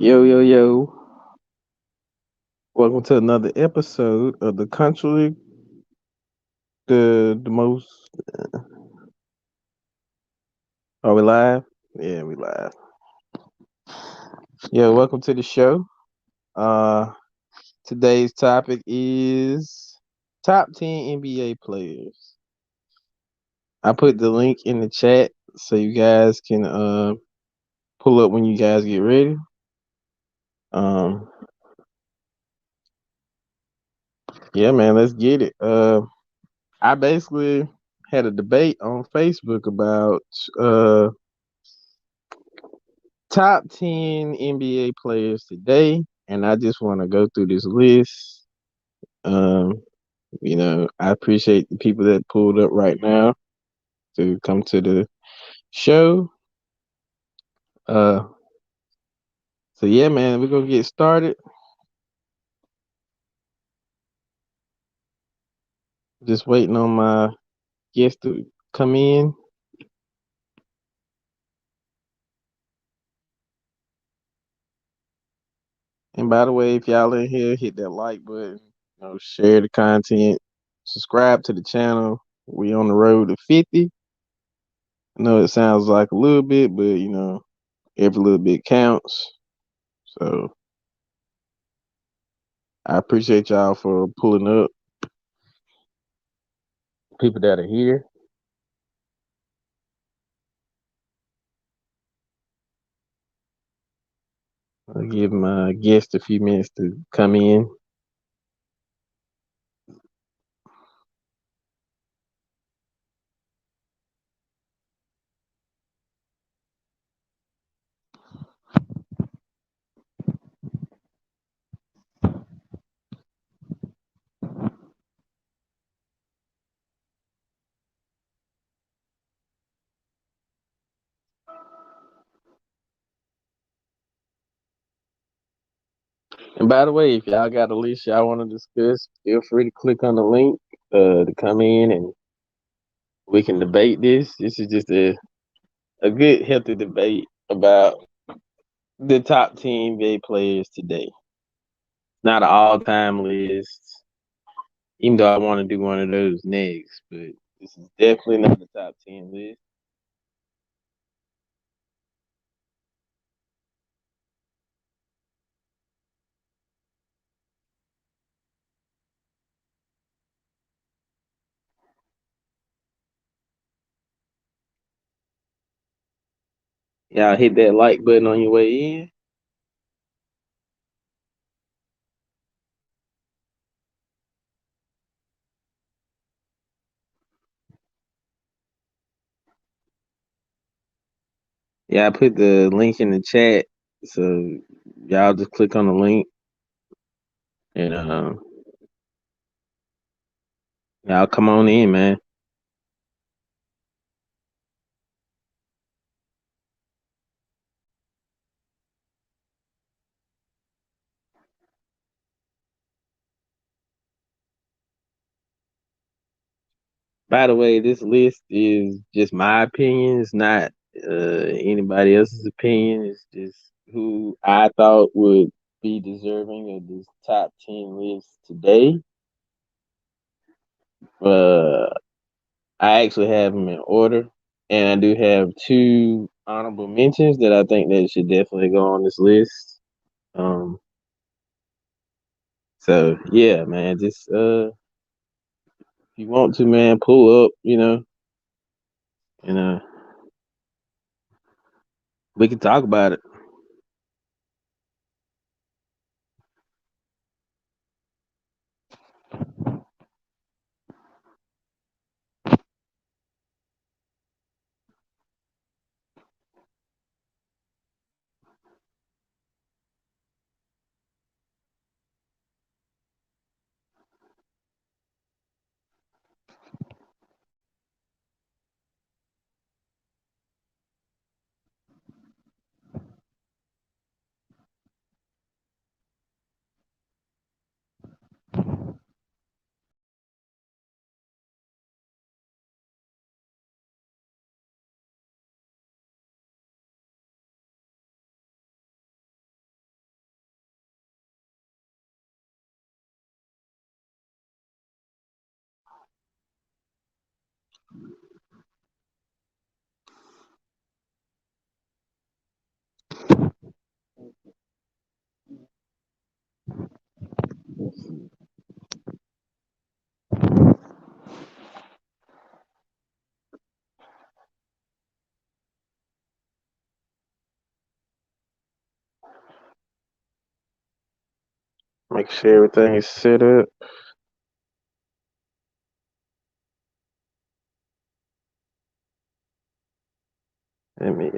Yo, yo, yo. Welcome to another episode of the country, the most. Are we live? Yeah, we live. Yeah, welcome to the show. Uh, Today's topic is top 10 NBA players. I put the link in the chat so you guys can pull up when you guys get ready. Um, yeah, man, let's get it. I basically had a debate on Facebook about uh top 10 NBA players today, and I just want to go through this list. Um, I appreciate the people that pulled up right now to come to the show. Uh, so yeah, man, we're gonna get started. Just waiting on my guests to come in. And by the way, if y'all in here, hit that like button. Share the content. Subscribe to the channel. We on the road to 50. I know it sounds like a little bit, but every little bit counts. So I appreciate y'all for pulling up. People that are here. I'll give my guests a few minutes to come in. And by the way, if y'all got a list y'all want to discuss, feel free to click on the link to come in and we can debate this. This is just a good, healthy debate about the top 10 NBA players today. Not an all time list, even though I want to do one of those next, but this is definitely not the top 10 list. Y'all hit that like button on your way in. Yeah, I put the link in the chat, so y'all just click on the link and y'all come on in, man. By the way, this list is just my opinion. It's not anybody else's opinion. It's just who I thought would be deserving of this top 10 list today. Uh, I actually have them in order, and I do have two honorable mentions that I think that should definitely go on this list. Um, so yeah, man, just if you want to, man, pull up, and we can talk about it. Make sure everything is set up. Let me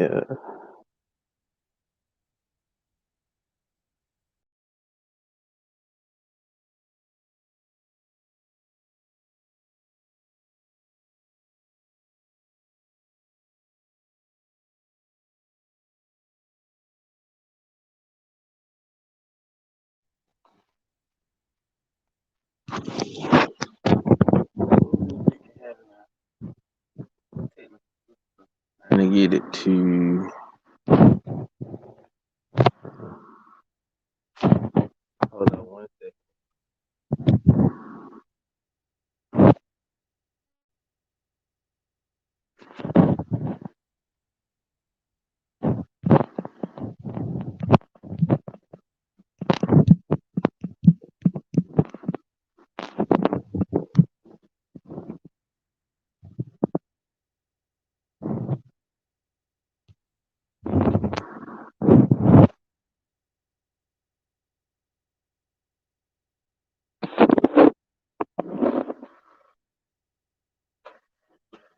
trying to get it to hold on one second.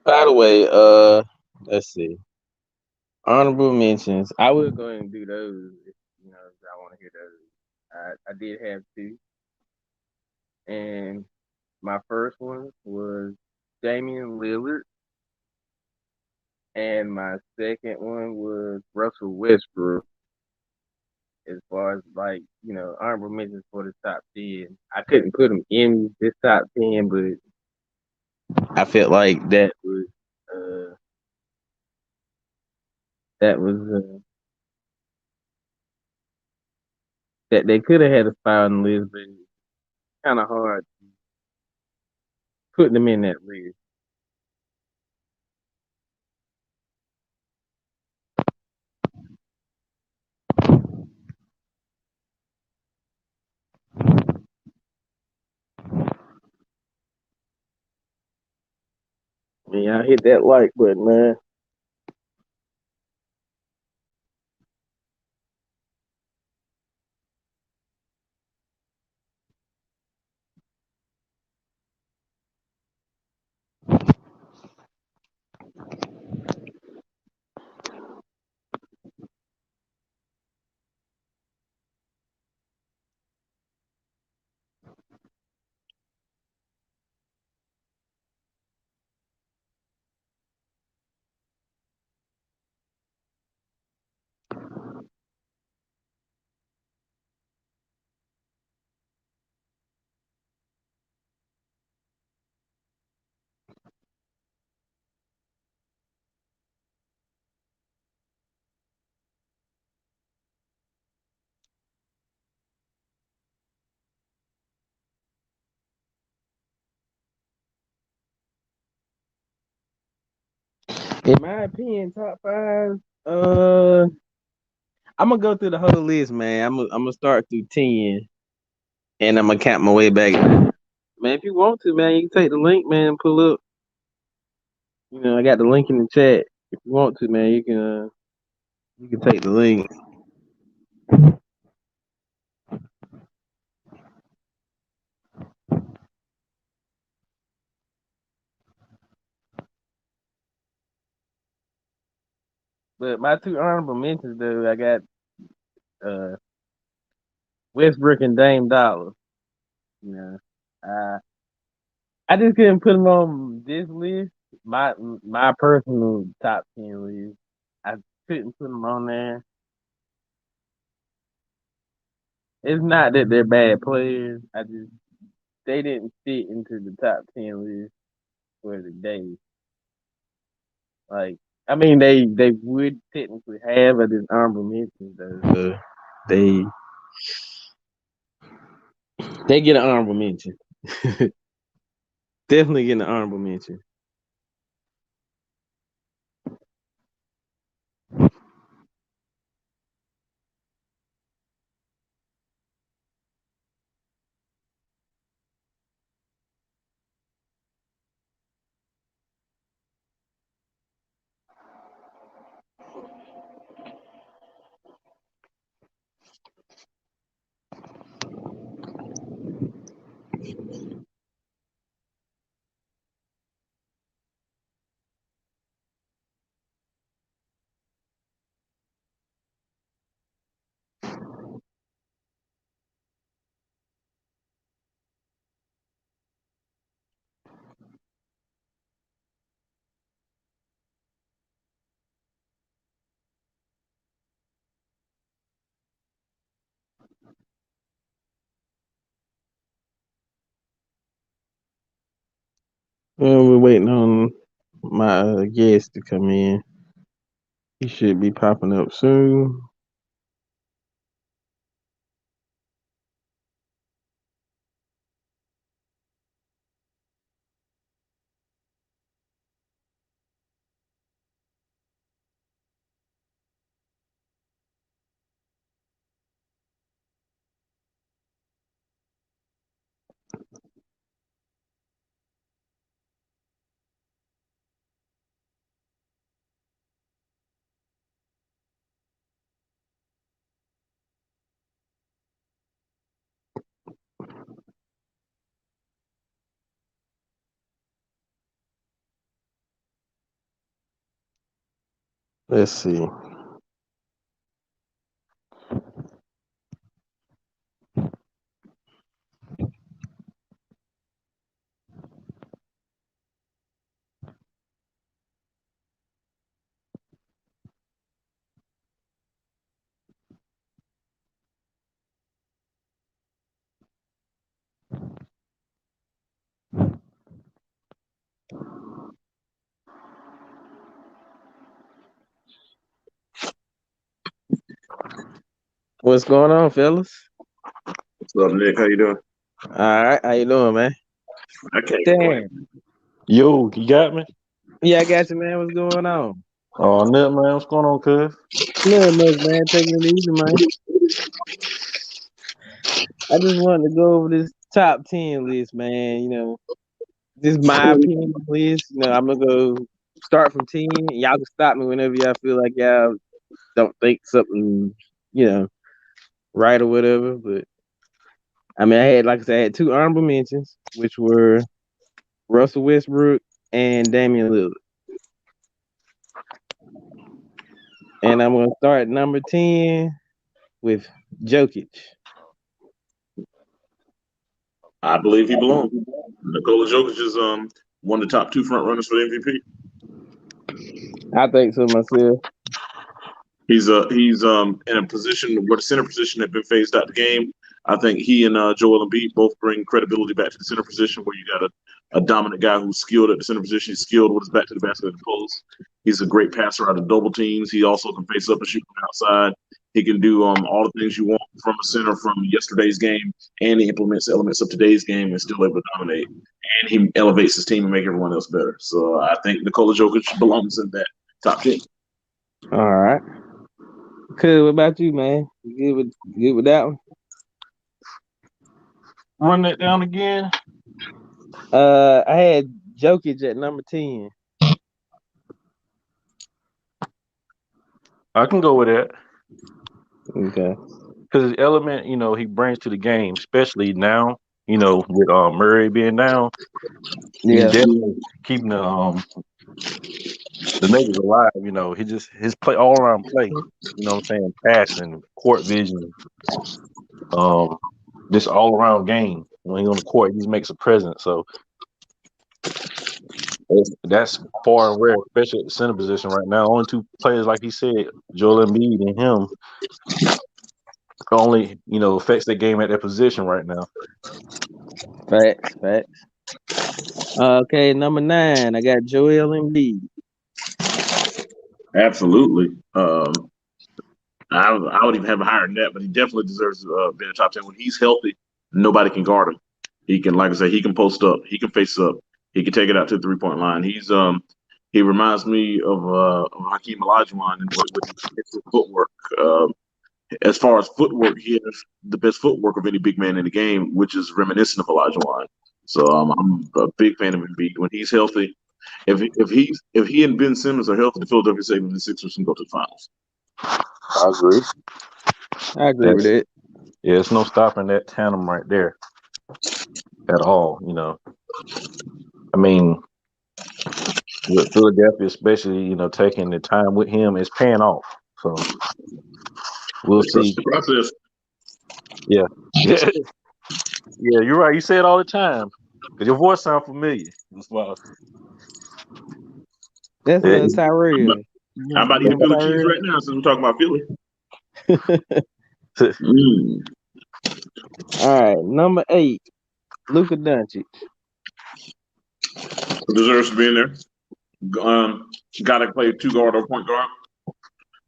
By the way, let's see. Honorable mentions. I will go ahead and do those if if I want to hear those. I did have two. And my first one was Damian Lillard. And my second one was Russell Westbrook. As far as honorable mentions for the top 10. I couldn't put them in this top 10, but I felt like uh that was that they could have had a spot on the list, but it's kind of hard putting them in that list. Man, y'all hit that like button, man. In my opinion, top five. I'm gonna go through the whole list, man. I'm gonna start through 10, and I'm gonna count my way back. Man, if you want to, man, you can take the link, man, and pull up. I got the link in the chat. If you want to, man, you can take the link. But my two honorable mentions, though, I got uh Westbrook and Dame Dollar. You know, I I just couldn't put them on this list. My personal top 10 list. I couldn't put them on there. It's not that they're bad players. They didn't fit into the top 10 list for the day. Like, I mean, they would technically have at this honorable mentions though. So they they get an honorable mention. Definitely get an honorable mention. We're waiting on my guest to come in. He should be popping up soon. Let's see. What's going on, fellas? What's up, Nick? How you doing? All right, how you doing, man? I can't complain. Damn. Yo, you got me? Yeah, I got you, man. What's going on? Oh, nothing, man. What's going on, cuz? Nothing much, man. Taking it easy, man. I just wanted to go over this top 10 list, man. This is my opinion list. I'm gonna go start from 10. Y'all can stop me whenever y'all feel like y'all don't think something, you know, right or whatever. But I mean, like I said, I had two honorable mentions, which were Russell Westbrook and Damian Lillard. And I'm gonna start at number 10 with Jokic. I believe he belongs. Nikola Jokic is one of the top two front runners for the MVP. I think so myself. He's in a position where the center position had been phased out the game. I think he and Joel Embiid both bring credibility back to the center position, where you got a dominant guy who's skilled at the center position. He's skilled with his back to the basket and the post. He's a great passer out of double teams. He also can face up and shoot from outside. He can do all the things you want from a center from yesterday's game, and he implements elements of today's game and still able to dominate. And he elevates his team and make everyone else better. So I think Nikola Jokic belongs in that top 10. All right. Cool. What about you, man? You good with that one? Run that down again. I had Jokic at number 10. I can go with that. Okay. Because his element, he brings to the game, especially now, with Murray being down, he's Yeah. definitely keeping the niggas alive, his play all around play, what I'm saying, passing, court vision, this all around game. When he's on the court, he just makes a presence. So that's far and rare, especially at the center position right now. Only two players, like he said, Joel Embiid and him, only affects the game at that position right now. Facts. Okay, number 9, I got Joel Embiid. Absolutely. I would even have a higher net, but he definitely deserves to be in the top 10. When he's healthy, nobody can guard him. He can, like I said, he can post up, he can face up, he can take it out to the 3-point line. He reminds me of Hakeem Olajuwon with his footwork. As far as footwork, he has the best footwork of any big man in the game, which is reminiscent of Olajuwon. So I'm a big fan of Embiid when he's healthy. If he and Ben Simmons are healthy, the Philadelphia 76ers can go to the finals. I agree. I agree with it. Yeah, it's no stopping that tandem right there at all. I mean, with Philadelphia, especially, taking the time with him is paying off. So we'll see. The process. Yeah. Yeah, you're right. You say it all the time because your voice sounds familiar. That's why. That's Tyrell. How about eating Philly cheese right now since we're talking about Philly? All right, number 8, Luka Doncic. Deserves to be in there. Guy that can play two guard or point guard.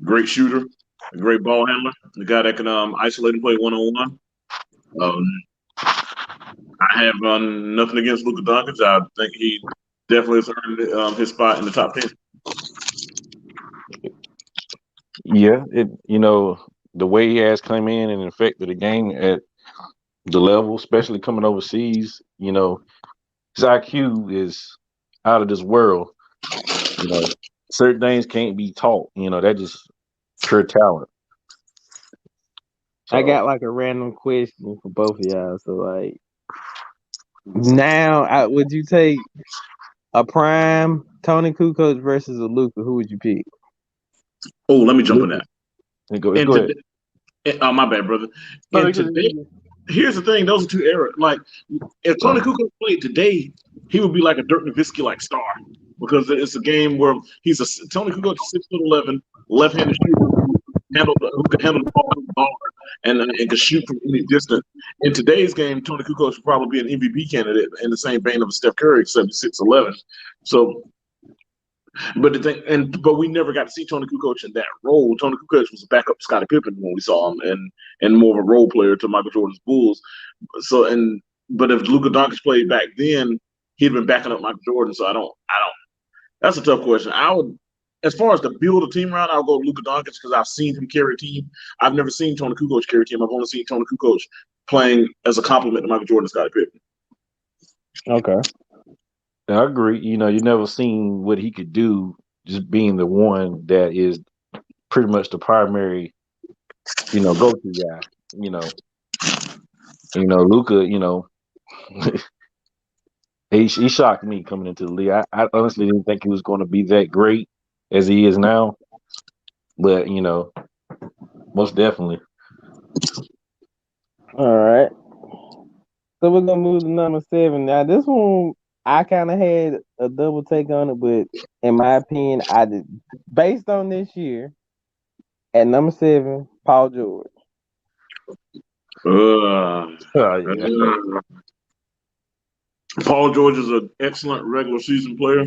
Great shooter. A great ball handler. The guy that can isolate and play 1-on-1. I have nothing against Luka Doncic. I think he definitely has earned his spot in the top 10. Yeah, the way he has come in and affected the game at the level, especially coming overseas, his IQ is out of this world. Certain things can't be taught. That just pure talent. I got like a random question for both of y'all. So like, now would you take a prime Tony Kukoc versus a Luka? Who would you pick? Oh, let me jump in that. Go ahead. My bad, brother. And today, here's the thing: those are two eras. Like, if Tony Kukoc played today, he would be like a Dirk Nowitzki like star because it's a game where Tony Kukoc is 6'11", left-handed shooter who can handle the ball and can shoot from any distance. In today's game, Tony Kukoc would probably be an MVP candidate in the same vein of Steph Curry, except 6'11". So. But we never got to see Tony Kukoc in that role. Tony Kukoc was a backup to Scottie Pippen when we saw him, and more of a role player to Michael Jordan's Bulls. But if Luka Doncic played back then, he'd been backing up Michael Jordan. So I don't. That's a tough question. As far as to build a team around, I'll go Luka Doncic because I've seen him carry a team. I've never seen Tony Kukoc carry a team. I've only seen Tony Kukoc playing as a complement to Michael Jordan and Scottie Pippen. Okay. I agree. You never seen what he could do just being the one that is pretty much the primary, go-to guy. Luka, he shocked me coming into the league. I honestly didn't think he was going to be that great as he is now. But, most definitely. All right. So we're gonna move to number 7. Now this one I kind of had a double take on it, but in my opinion, I did based on this year at number 7, Paul George. Paul George is an excellent regular season player.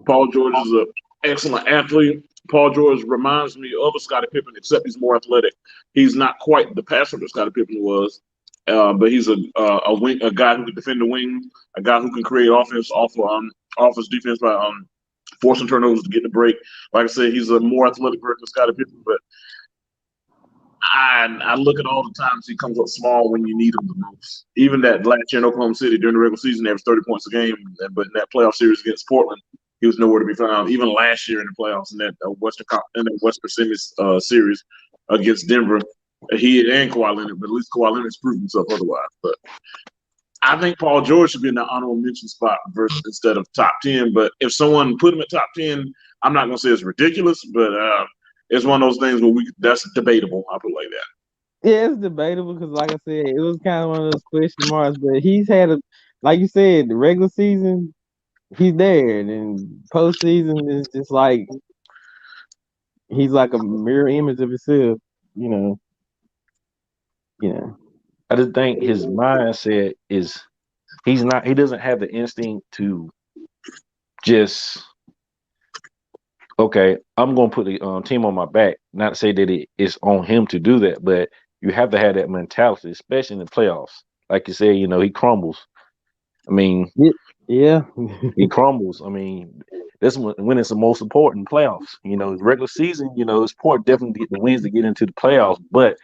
Paul George is an excellent athlete. Paul George reminds me of a Scottie Pippen, except he's more athletic. He's not quite the passer that Scottie Pippen was, but he's a guy who can defend the wing, a guy who can create offense off his defense by forcing turnovers to get the break. Like I said, he's a more athletic version of Scottie Pippen, but I look at all the times he comes up small when you need him the most. Even that last year in Oklahoma City during the regular season, he averaged 30 points a game, but in that playoff series against Portland, he was nowhere to be found. Even last year in the playoffs in that Western series against Denver, he and Kawhi Leonard, but at least Kawhi Leonard's proved himself otherwise. But I think Paul George should be in the honorable mention spot instead of top 10. But if someone put him at top 10, I'm not going to say it's ridiculous, but it's one of those things where that's debatable. I'll put it like that. Yeah, it's debatable because, like I said, it was kind of one of those question marks. But he's had like you said, the regular season, he's there, and then postseason is just like he's like a mirror image of himself. I just think his mindset is he doesn't have the instinct to just okay, I'm going to put the team on my back. Not to say that it's on him to do that, but you have to have that mentality, especially in the playoffs. Like you said, he crumbles. I mean, yeah, he crumbles. I mean, this when it's the most important playoffs. Regular season, it's important definitely to get the wins to get into the playoffs, but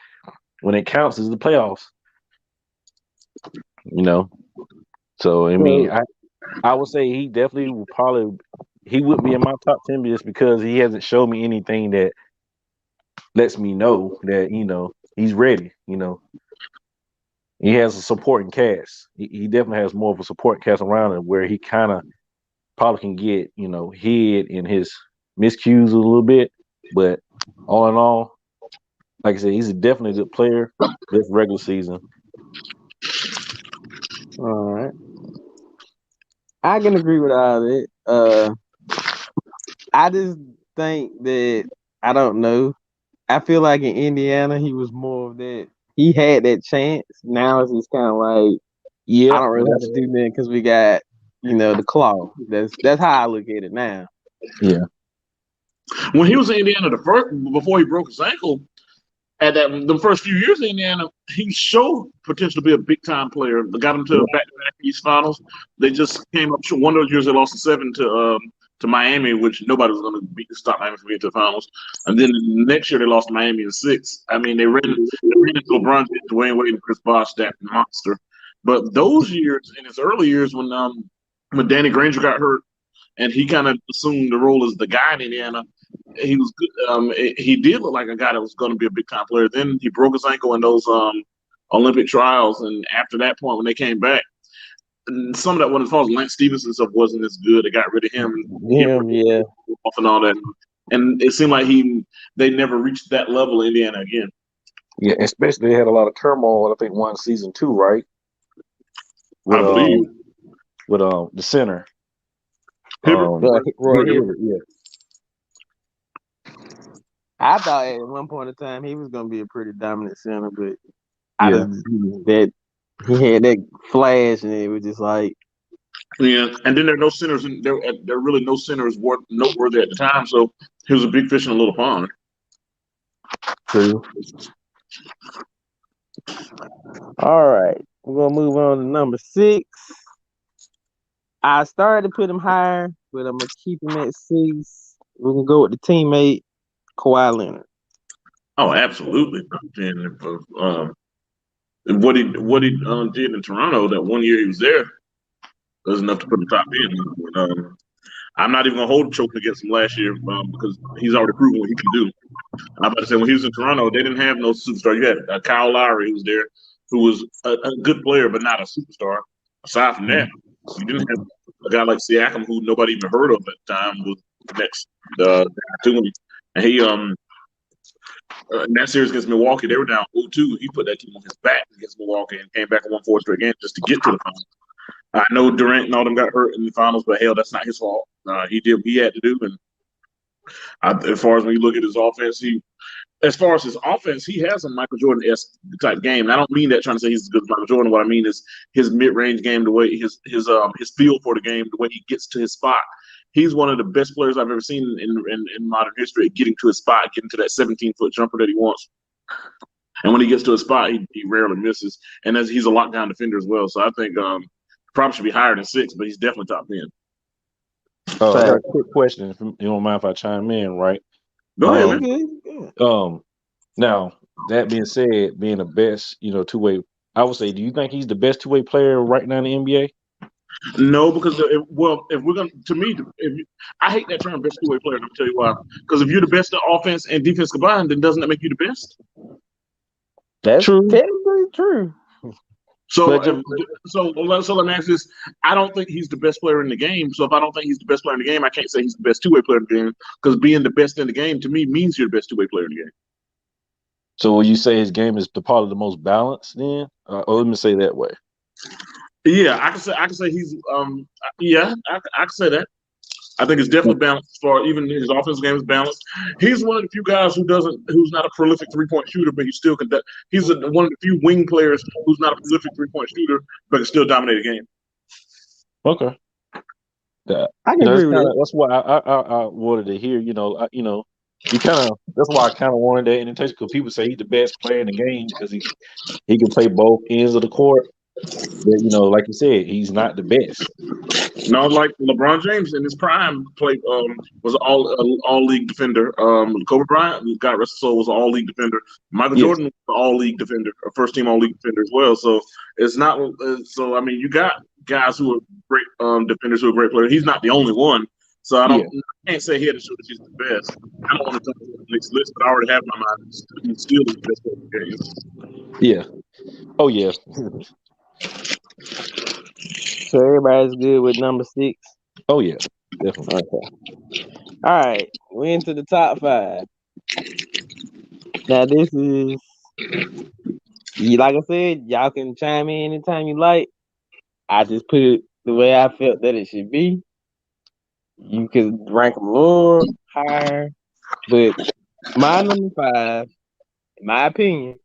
when it counts is the playoffs. So I mean, I would say he definitely he would be in my top 10 just because he hasn't shown me anything that lets me know that he's ready. He has a supporting cast. He definitely has more of a support cast around him where he kind of probably can get hid in his miscues a little bit. But all in all, like I said, he's definitely a good player this regular season. All right. I can agree with all that. I just think that I don't know. I feel like in Indiana he was more of that. He had that chance. Now it's just kind of like, I don't really have to do that because we got, the claw. That's how I look at it now. Yeah. When he was in Indiana before he broke his ankle, at the first few years in Indiana, he showed potential to be a big time player. They got him to back-to-back East Finals. They just came up short. One of those years they lost in 7 to Miami, which nobody was going to stop Miami from getting to the finals. And then the next year they lost to Miami in 6. I mean, they ran into LeBron, Dwayne Wade, and Chris Bosh, that monster. But those years, in his early years, when Danny Granger got hurt, and he kind of assumed the role as the guy in Indiana, he was good. He did look like a guy that was going to be a big time player. Then he broke his ankle in those Olympic trials, and after that point, when they came back, some of that wasn't his fault. Lance Stevenson stuff wasn't as good. They got rid of him. Yeah. Off and all that, and it seemed like they never reached that level in Indiana again. Yeah, especially they had a lot of turmoil. I think one season 2, right? I believe with the center. Roy Hibbert. Yeah. I thought at one point in time he was going to be a pretty dominant center, but that he had that flash, and it was just like. Yeah, and then there are no centers, and there are really no centers noteworthy at the time. So he was a big fish in a little pond. True. All right, we're gonna move on to number 6. I started to put him higher, but I'm gonna keep him at 6. We're gonna go with the teammate Kawhi Leonard. Oh, absolutely. And what he did in Toronto that one year he was there was enough to put him top 10. I'm not even gonna hold choking against him last year because he's already proven what he can do. I'm about to say when he was in Toronto, they didn't have no superstar. You had Kyle Lowry who was there, who was a good player but not a superstar. Aside from that, you didn't have a guy like Siakam who nobody even heard of at the time was next to him. And he in that series against Milwaukee, they were down 0-2. He put that team on his back against Milwaukee and came back and won 4 straight games just to get to the finals. I know Durant and all them got hurt in the finals, but hell, that's not his fault. He did what he had to do, and as far as when you look at his offense, he has a Michael Jordan-esque type game. And I don't mean that trying to say he's as good as Michael Jordan. What I mean is his mid-range game, the way his feel for the game, the way he gets to his spot. He's one of the best players I've ever seen in modern history at getting to his spot, getting to that 17-foot jumper that he wants. And when he gets to a spot, he rarely misses. And he's a lockdown defender as well. So I think probably should be higher than 6, but he's definitely top 10. I got a quick question, if you don't mind if I chime in, right? Go ahead, man. Now, that being said, being the best, two-way, I would say, do you think he's the best two-way player right now in the NBA? No, because if we're gonna, to me, I hate that term best two-way player, and I'll tell you why. Because if you're the best at offense and defense combined, then doesn't that make you the best? That's true. Technically true. So let me ask this. I don't think he's the best player in the game. So if I don't think he's the best player in the game, I can't say he's the best two-way player in the game, because being the best in the game to me means you're the best two-way player in the game. So will you say his game is probably the most balanced then? Let me say that way. Yeah, I can say he's I can say that. I think it's definitely balanced as far even his offensive game is balanced. He's one of the few guys who's not a prolific 3-point shooter, but he still can. He's one of the few wing players who's not a prolific 3-point shooter, but can still dominate a game. Okay. I can agree with that. That's why I wanted to hear. That's why I kind of wanted that invitation, because people say he's the best player in the game because he can play both ends of the court. But like you said, he's not the best. No, like LeBron James in his prime played was all league defender. Kobe Bryant, God rest his soul, was an all league defender. Michael Jordan was an all league defender, a first team all league defender as well. So it's not. So I mean, you got guys who are great defenders who are great players. He's not the only one. So I can't say here to show that he's the best. I don't want to talk about the next list, but I already have in my mind he's still the best player in the game. Yeah. Oh yeah. So everybody's good with number 6? Oh yeah, definitely. Okay. All right, we're into the top 5. Now this is, like I said, y'all can chime in anytime you like. I just put it the way I felt that it should be. You could rank them lower, higher, but my number 5, in my opinion,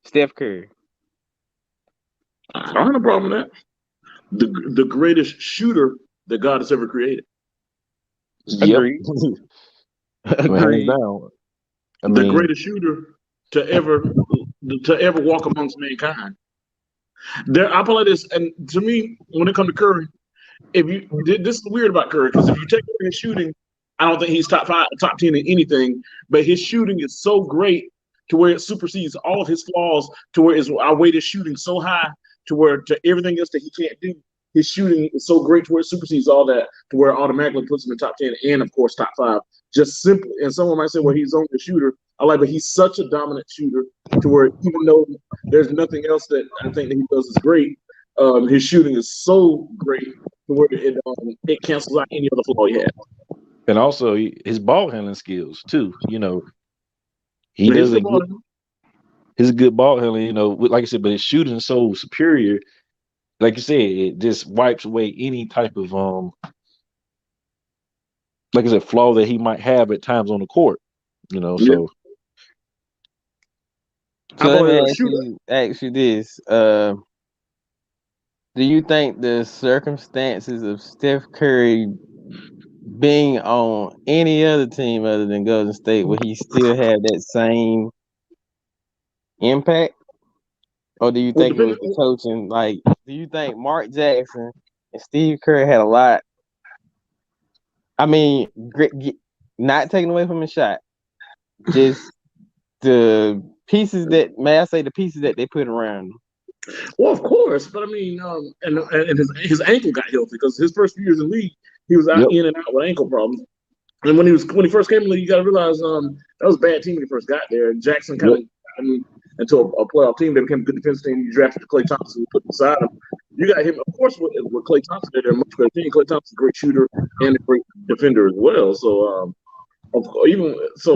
Steph Curry. I don't have a problem with that. the greatest shooter that God has ever created. Yep. Agreed. Hands Agreed. down. I The mean, greatest shooter to ever walk amongst mankind. I play this, and to me, when it comes to Curry, this is weird about Curry because if you take his shooting, I don't think he's top 5, top 10 in anything. But his shooting is so great to where it supersedes all of his flaws. To where I weight his shooting so high to where to everything else that he can't do, his shooting is so great to where it supersedes all that to where it automatically puts him in top 10 and of course top 5. Just simply, and someone might say, well, he's only a shooter. I like, but he's such a dominant shooter to where even though there's nothing else that I think that he does is great, his shooting is so great to where it cancels out any other flaw he has. and also his ball handling skills too. You know, he But does he's a good ball handler. You know, like I said, but his shooting is so superior. Like you said, it just wipes away any type of like I said, flaw that he might have at times on the court. You know, Yeah. so So let me ask you this. Do you think the circumstances of Steph Curry being on any other team other than Golden State, would he still have that same impact? Or do you think it was the coaching? Like, do you think Mark Jackson and Steve Kerr had a lot? I mean, not taking away from his shot, just the pieces that, may I say, the pieces that they put around him. Well, of course, but I mean, and his ankle got healthy because his first few years in the league, he was out in and out with ankle problems. And when he first came in the league, you got to realize that was a bad team when he first got there. And Jackson kind of into a playoff team. They became a good defense team. You drafted Klay Thompson, put beside him. You got him, of course, with Klay Thompson. They're a much better team. Klay Thompson's a great shooter and a great defender as well. So, of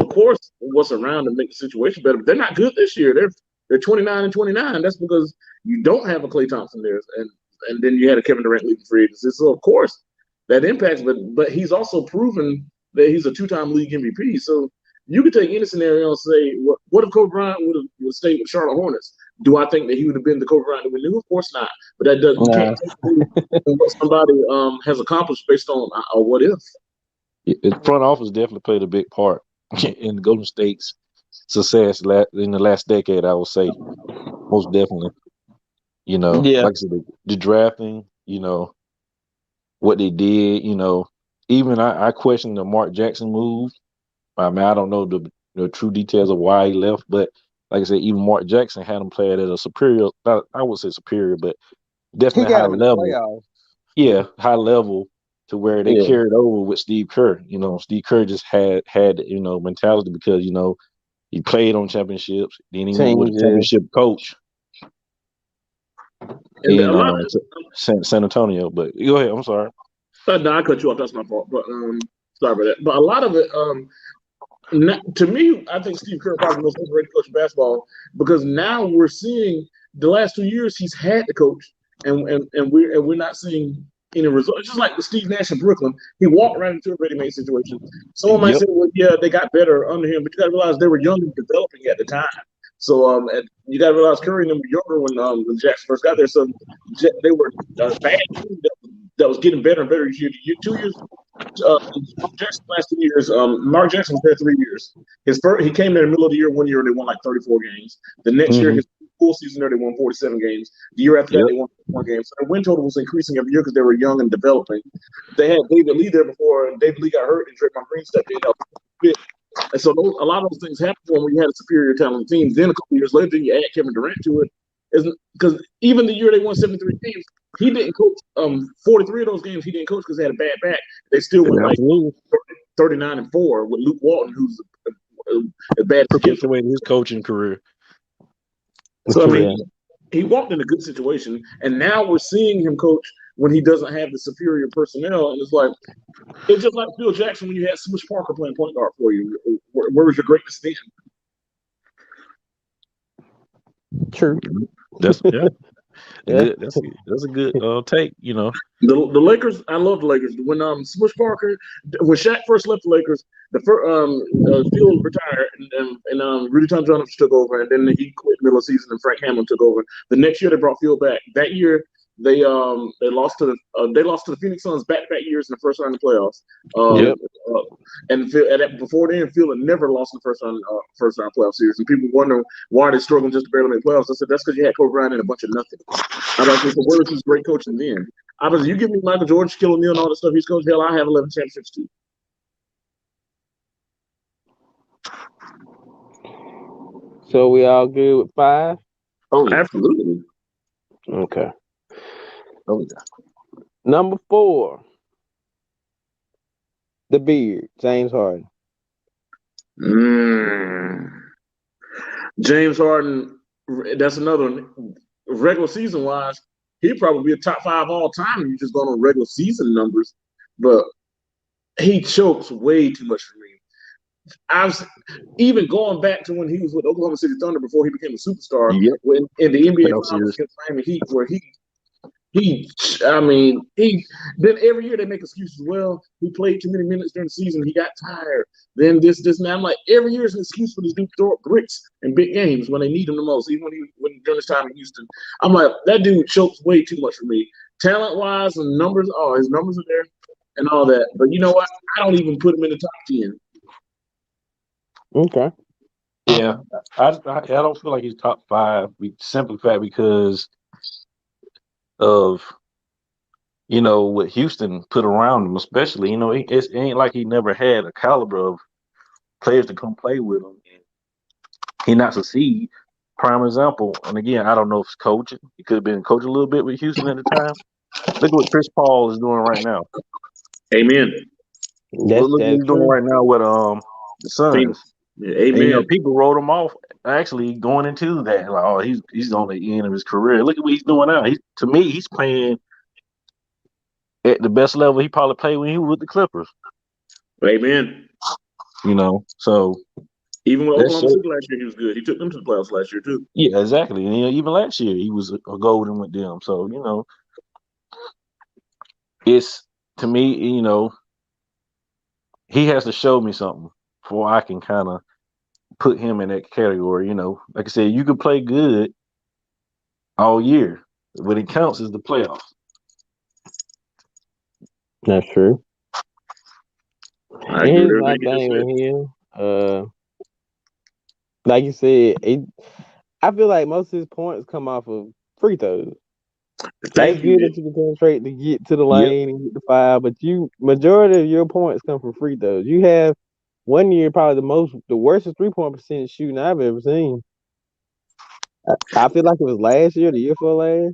course, what's around to make the situation better. But they're not good this year. They're 29-29. That's because you don't have a Klay Thompson there, and then you had a Kevin Durant leaving free agency. So, of course, that impacts. But he's also proven that he's a 2-time league MVP. So you could take any scenario and say, what if Kobe Bryant would stay with Charlotte Hornets? Do I think that he would have been the Kobe Bryant that we knew? Of course not. But that doesn't you can't take what somebody has accomplished based on a what if. The front office definitely played a big part in Golden State's success in the last decade. I would say, most definitely. You know, like I said, the drafting. You know, what they did. You know, even I question the Mark Jackson move. I mean, I don't know the true details of why he left, but like I said, even Mark Jackson had him playing at a superior. I would say superior, but definitely high level. Yeah, high level. To where they carried over with Steve Kerr. You know, Steve Kerr just had mentality because, you know, he played on championships. Then he went with a championship coach in San Antonio. But go ahead. I'm sorry. No, I cut you off. That's my fault. But sorry about that. But a lot of it, to me, I think Steve Kerr probably the most underrated coach in basketball because now we're seeing the last 2 years he's had the coach, and we're not seeing any result. It's just like with Steve Nash in Brooklyn. He walked right into a ready-made situation. Someone might say, well, yeah, they got better under him, but you got to realize they were young and developing at the time. So you got to realize Curry and them were younger when Jackson first got there. So they were a bad team that was getting better and better each year. 2 years, Jackson last 2 years. Mark Jackson was there 3 years. He came there in the middle of the year. 1 year and they won like 34 games. The next year, his full season there, they won 47 games. The year after that, they won 4 games. So their win total was increasing every year because they were young and developing. They had David Lee there before, and David Lee got hurt, and Draymond Green stepped in. And so a lot of those things happened when you had a superior talented team. Then a couple years later, you add Kevin Durant to it. Because even the year they won 73 games, he didn't coach 43 of those games. He didn't coach because they had a bad back. They still went like 39-4 with Luke Walton, who's a bad away his coaching career. So I mean, he walked in a good situation, and now we're seeing him coach when he doesn't have the superior personnel. And it's just like Phil Jackson when you had Smush Parker playing point guard for you. Where was your greatness then? True. That's a good take. You know, the Lakers. I love the Lakers. When Smush Parker, when Shaq first left the Lakers, Phil retired, and Rudy Tomjanovich took over, and then he quit in the middle of the season, and Frank Hamlin took over. The next year they brought Phil back. That year They lost to the Phoenix Suns back-to-back years in the first round of the playoffs. Yep. Before then, Phil had never lost in the first round playoff series. And people wonder why they're struggling just to barely make playoffs. I said that's because you had Kobe Bryant and a bunch of nothing. I was like, where was his great coaching then? I was, you give me Michael Jordan, Shaquille O'Neal, and all that stuff he's coached. Hell, I have 11 championships too. So we all good with 5? Oh, absolutely. Okay. Oh, yeah. Number 4. The beard, James Harden. James Harden, that's another one. Regular season wise, he'd probably be a top 5 all time if you just going on regular season numbers. But he chokes way too much for me. Even going back to when he was with Oklahoma City Thunder before he became a superstar, Yep. when in the NBA Finals Finals against Miami Heat, where then every year they make excuses. Well, he played too many minutes during the season. He got tired. Then this, and that. I'm like, every year is an excuse for this dude to throw up bricks in big games when they need him the most. Even when during his time in Houston, I'm like, that dude chokes way too much for me. Talent wise and numbers, his numbers are there and all that. But you know what? I don't even put him in the top 10. Okay. Yeah, I don't feel like he's top 5. Simply fact because of what Houston put around him, especially it ain't like he never had a caliber of players to come play with him. He not succeed. Prime example, and again, I don't know if it's coaching. He could have been coaching a little bit with Houston at the time. Look at what Chris Paul is doing right now. Amen. Look what he's doing right now with the Suns. Yeah, amen. And, people wrote him off actually going into that. Like, he's on the end of his career. Look at what he's doing now. To me, he's playing at the best level he probably played when he was with the Clippers. Amen. So even with Oklahoma City last year, he was good. He took them to the playoffs last year too. Yeah, exactly. And even last year, he was a golden with them. So it's to me, he has to show me something before I can kind of put him in that category. Like I said, you can play good all year. What it counts is the playoffs. That's true. I agree. Here's my thing with him. Like you said, I feel like most of his points come off of free throws. That's good that you can penetrate to get to the lane and get the foul, but majority of your points come from free throws. You have one year probably the worst 3-point percentage shooting I've ever seen. I feel like it was last year, the year before last.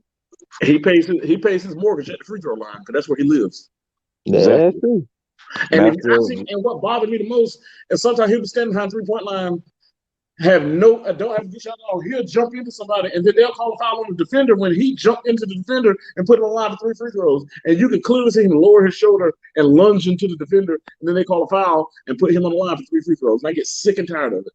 He pays his mortgage at the free throw line because that's where he lives. That's true. And what bothered me the most is sometimes he'll be standing behind 3-point line, don't have to get shot off. He'll jump into somebody, and then they'll call a foul on the defender when he jumped into the defender and put him on the line for 3 free throws. And you can clearly see him lower his shoulder and lunge into the defender, and then they call a foul and put him on the line for 3 free throws. And I get sick and tired of it.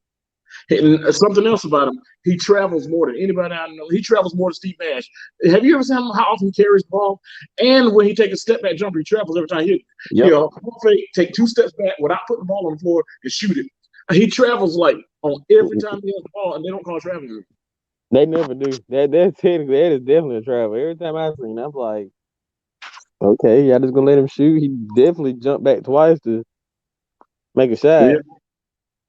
And something else about him, he travels more than anybody I know. He travels more than Steve Nash. Have you ever seen how often he carries the ball? And when he takes a step back jumper, he travels every time. He'll take 2 steps back without putting the ball on the floor and shoot it. He travels like on every time he has the ball, and they don't call traveling. They never do. That is definitely a travel. Every time I've seen, I'm like, okay, y'all just gonna let him shoot. He definitely jumped back twice to make a shot. Yeah.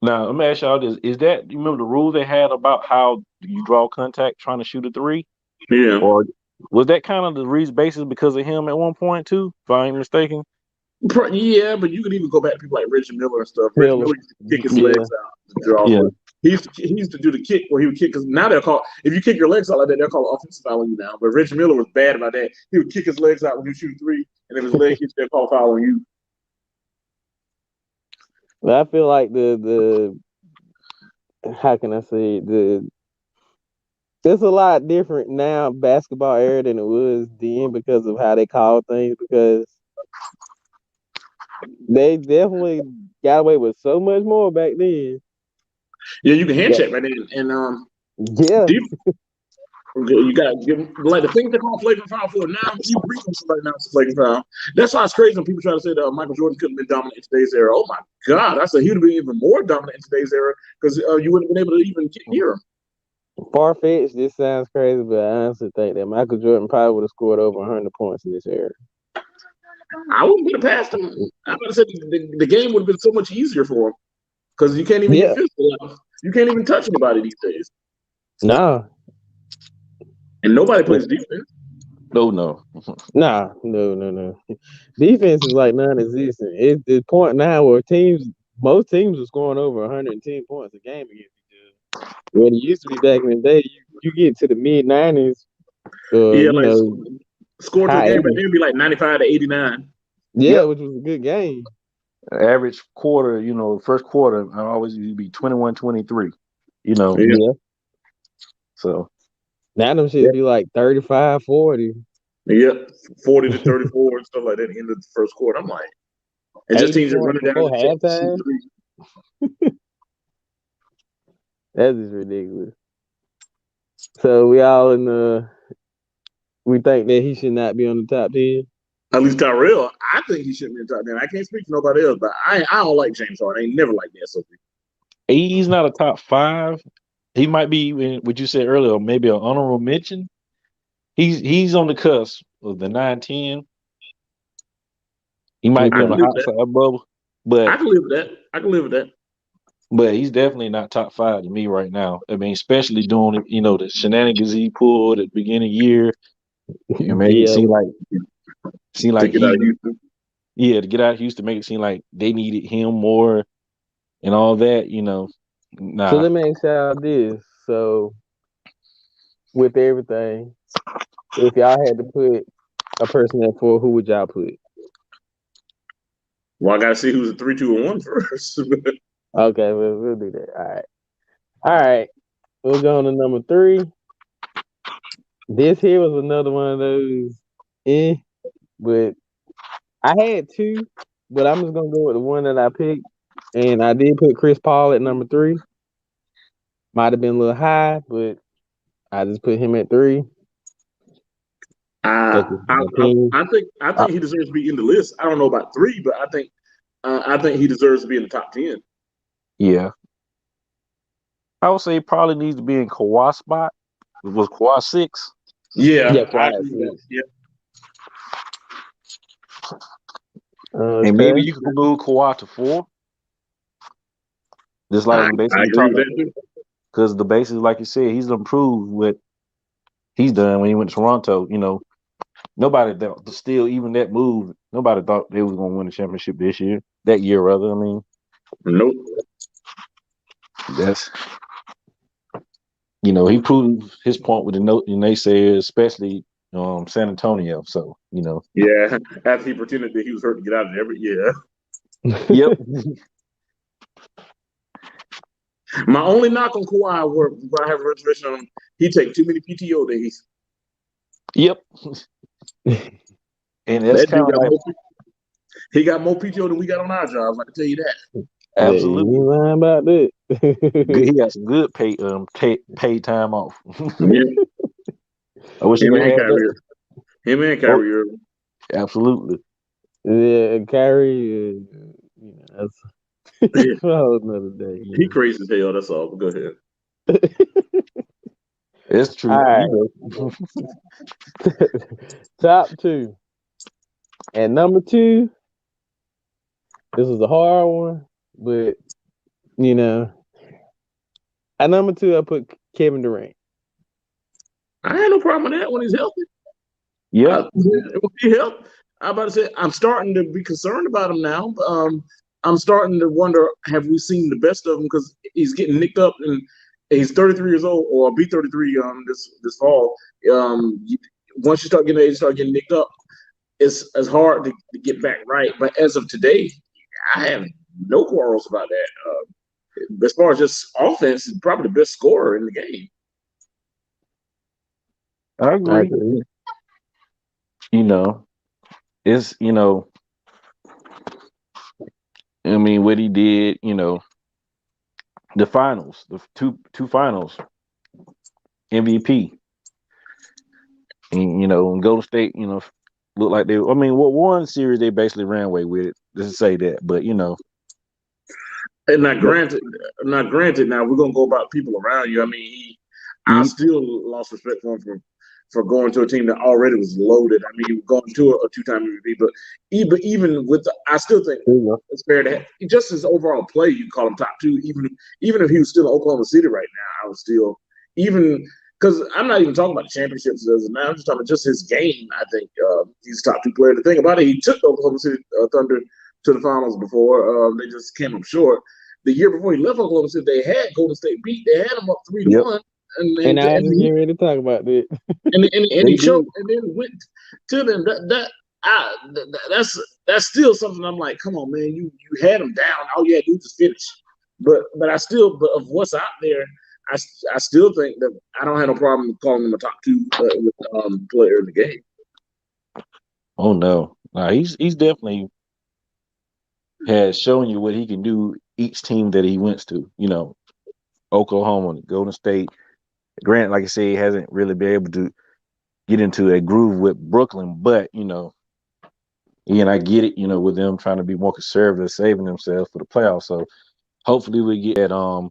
Now let me ask y'all this: you remember the rule they had about how you draw contact trying to shoot a 3? Yeah. Or was that kind of the reason basis because of him at one point too? If I ain't mistaken. Yeah, but you could even go back to people like Reggie Miller and stuff. Reggie Miller used to kick his legs out to draw. Yeah. He used to do the kick where he would kick, because now they'll call, if you kick your legs out like that, they'll call it offensive foul on you now. But Reggie Miller was bad about that. He would kick his legs out when he shoot 3, and if his leg hits, they'll call a foul on you. But I feel like the how can I say it's a lot different now basketball era than it was then because of how they call things, because they definitely got away with so much more back then. Yeah, you can hand check right then, and you got to give them, like the things they call flagrant foul for now. You reach on somebody now, it's a flagrant foul. That's why it's crazy when people try to say that Michael Jordan couldn't have been dominant in today's era. Oh my God, I said he would have been even more dominant in today's era because you wouldn't have been able to even get near him. far-fetched, this sounds crazy, but I honestly think that Michael Jordan probably would have scored over 100 points in this era. I wouldn't put it past him. I would have said the game would have been so much easier for him because you can't even get Yeah. physical. You can't even touch anybody these days, Nah. and nobody plays defense. No. Nah. No. Defense is like non-existent. It's the point now where most teams are scoring over 110 points a game against each other. When it used to be back in the day, you get to the mid-90s, Yeah, you like know, score to a high game back 80s. then be like 95 to 89. Yeah, Yep. which was a good game. Average quarter, first quarter, I always used to be 21-23. Yeah. Yeah. So Now them shit be like 35, 40. Yep, 40 to 34 and stuff like that at the end of the first quarter. I'm like, and just 80 teams are points running down before the check to shoot halftime. three. That is ridiculous. So we think that he should not be on the top 10. At least Tyrell, I think he shouldn't be in the top 10. I can't speak for nobody else, but I don't like James Harden. I ain't never liked that. So he's not a top 5. He might be, what you said earlier, maybe an honorable mention. He's on the cusp of the 9-10. He might be on the hot side bubble, but I can live with that. I can live with that. But he's definitely not top 5 to me right now. I mean, especially doing the shenanigans he pulled at the beginning of the year. It made it seem like to get out of Houston. Yeah, to get out of Houston, make it seem like they needed him more and all that. Nah. So let me ask y'all this: so with everything, if y'all had to put a person at 4, who would y'all put? Well, I gotta see who's a 3, 2, and 1 first. Okay, we'll do that. All right. We'll go on to number 3. This here was another one of those, but I had 2, but I'm just gonna go with the one that I picked, and I did put Chris Paul at number 3. Might have been a little high, but I just put him at 3. I think he deserves to be in the list. I don't know about 3, but I think he deserves to be in the top 10. Yeah. I would say he probably needs to be in Kawhi spot. Was Kawhi 6? Yeah. And maybe you can move Kawhi to 4. Just like basically talking, because the basis, like you said, he's improved what he's done when he went to Toronto. Nobody thought still even that move. Nobody thought they was gonna win the championship this year. That year, rather. I mean, nope. That's he proved his point with the naysayers, especially San Antonio. So yeah, after he pretended that he was hurt to get out of every Yep. My only knock on Kawhi, where I have a reservation on him, he take too many PTO days. Yep. And that's kind of like he got more PTO than we got on our jobs. I can tell you that. Absolutely. You lying about that? He got some good paid time off. Yeah. I wish him and Kyrie Irving. Absolutely. Yeah, Kyrie. That's for a whole another day. He crazy as hell. That's all. But go ahead. It's true. All right. Top 2. And number 2, this was a hard one, but at number 2 I put Kevin Durant. I had no problem with that when he's healthy. Yeah, it would be help. I'm about to say I'm starting to be concerned about him now. I'm starting to wonder: have we seen the best of him? Because he's getting nicked up, and he's 33 years old, or be 33 this fall. Once you start getting nicked up, it's hard to get back right. But as of today, I have no quarrels about that. As far as just offense, he's probably the best scorer in the game. I agree. It's I mean, what he did, the finals, the two finals, MVP, and Golden State, looked like they. I mean, what one series they basically ran away with it. Just to say that, but And not granted. Now we're gonna go about people around you. I mean, I still lost respect for him for going to a team that already was loaded. I mean, going to a two-time MVP, but even with I still think it's fair to have, just his overall play. You call him top two, even if he was still in Oklahoma City right now. I would still even because I'm not even talking about the championships as of now. I'm just talking about just his game. I think he's top two player. The thing about it, he took Oklahoma City Thunder to the finals before. They just came up short. The year before he left Oklahoma City, they had Golden State beat. They had him up 3-1. And I was getting ready to talk about that. and he choked and then went to them. That's still something I'm like, come on, man, you had him down. All you had to do was finish. But of what's out there, I still think that I don't have no problem calling him a top two player in the game. Oh no, he's definitely has shown you what he can do. Each team that he went to, Oklahoma, Golden State. Grant, like I said, he hasn't really been able to get into a groove with Brooklyn, but and I get it, with them trying to be more conservative, saving themselves for the playoffs. So hopefully we get that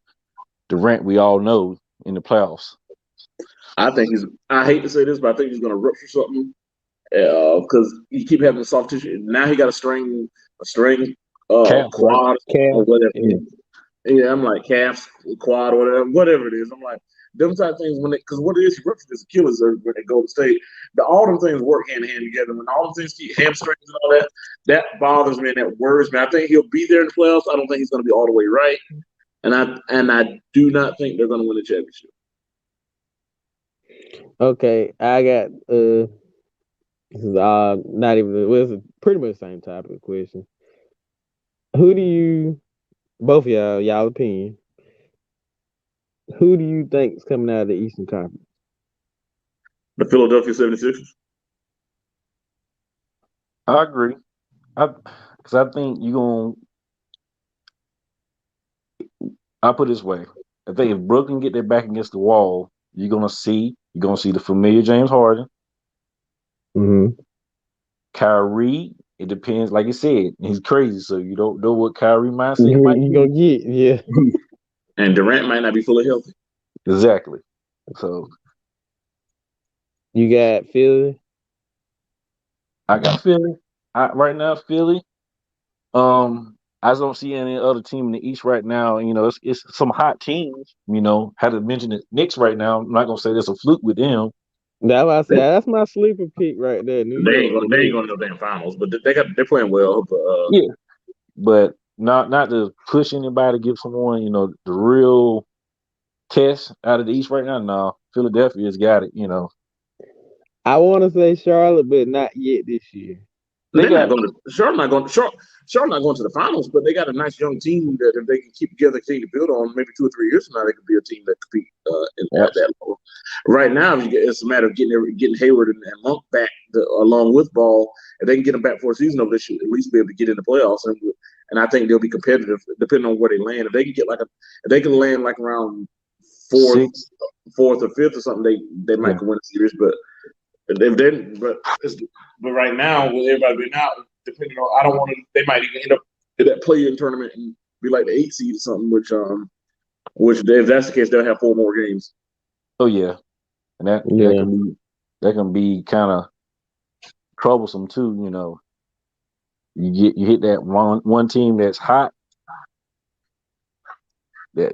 Durant we all know in the playoffs. I hate to say this, but I think he's going to rupture something because he keep having soft tissue. Now he got a string quad or whatever. Yeah, I'm like calf, quad, or whatever it is. I'm like, them type of things because what it is, he ruptured his Achilles when they go to state. All them things work hand in hand together. When all them things keep hamstrings and all that bothers me and that worries me. I think he'll be there in the playoffs. I don't think he's going to be all the way right, and I do not think they're going to win the championship. Okay, I got this is not even it's pretty much the same type of question. Who do you, both of y'all opinion? Who do you think is coming out of the Eastern Conference? The Philadelphia 76ers. I agree. Because I think you're going to – I'll put it this way. I think if Brooklyn get their back against the wall, you're going to see the familiar James Harden. Mm-hmm. Kyrie, it depends. Like you said, he's crazy, so you don't know what Kyrie mindset might be. You're going to get, yeah. And Durant might not be fully healthy. Exactly. So you got Philly. I got Philly. Right now, Philly. I just don't see any other team in the East right now. It's some hot teams. Had to mention the Knicks right now. I'm not gonna say there's a fluke with them. That's what I said. That's my sleeper pick right there. They ain't going to no damn finals, but they're playing well. Yeah, but not to push anybody to give someone the real test out of the East right now. No, Philadelphia's got it. I want to say Charlotte, but not yet this year. Charlotte not going to the finals, but they got a nice young team that if they can keep together, continue to build on, maybe 2 or 3 years from now, they could be a team that compete at that level. Right now, it's a matter of getting Hayward and Monk back along with Ball. If they can get them back for a season, they should at least be able to get in the playoffs, and I think they'll be competitive depending on where they land. If they can get if they can land like around fourth or fifth or something, they might win a series, but. But right now, with everybody being out, depending on, I don't want to. They might even end up in that play-in tournament and be like the 8th seed or something. Which if that's the case, they'll have 4 more games. Oh yeah, and that can be kind of troublesome too. You hit that one team that's hot. That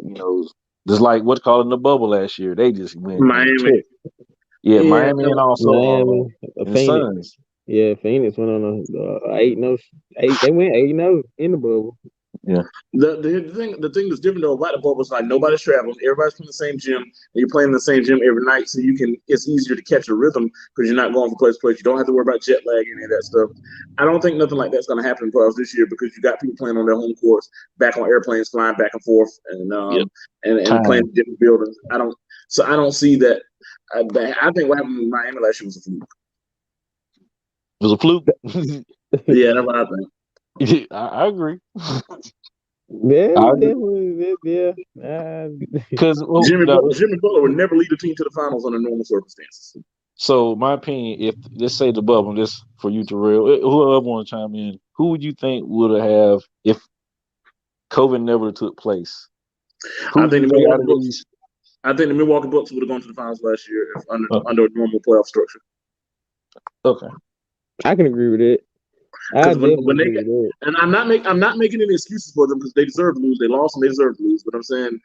just like what's called in the bubble last year, they just went Miami. Yeah, Miami and also Miami, the Suns. Yeah, Phoenix went on a 8-0. They went 8-0 in the bubble. Yeah. The thing that's different though about the bubble is like nobody's traveling. Everybody's playing the same gym, and you're playing in the same gym every night, so it's easier to catch a rhythm because you're not going from place to place. You don't have to worry about jet lag and any of that stuff. I don't think nothing like that's going to happen in playoffs this year because you got people playing on their home courts, back on airplanes, flying back and forth, and playing in different buildings. I don't see that. I think what happened in Miami last year was a fluke. It was a fluke. Yeah, that's what I think. I agree. Yeah, definitely. Yeah. Because Jimmy Butler would never lead a team to the finals under normal circumstances. So, my opinion, if let's say the bubble, this for you, Terrell, whoever want to chime in, who would you think would have if COVID never took place? I think I think the Milwaukee Bucks would have gone to the finals last year if under a normal playoff structure. Okay. I can agree with it. I Because when definitely they agree get, with and I'm not making any excuses for them because they deserve to lose. They lost and they deserve to lose. But I'm saying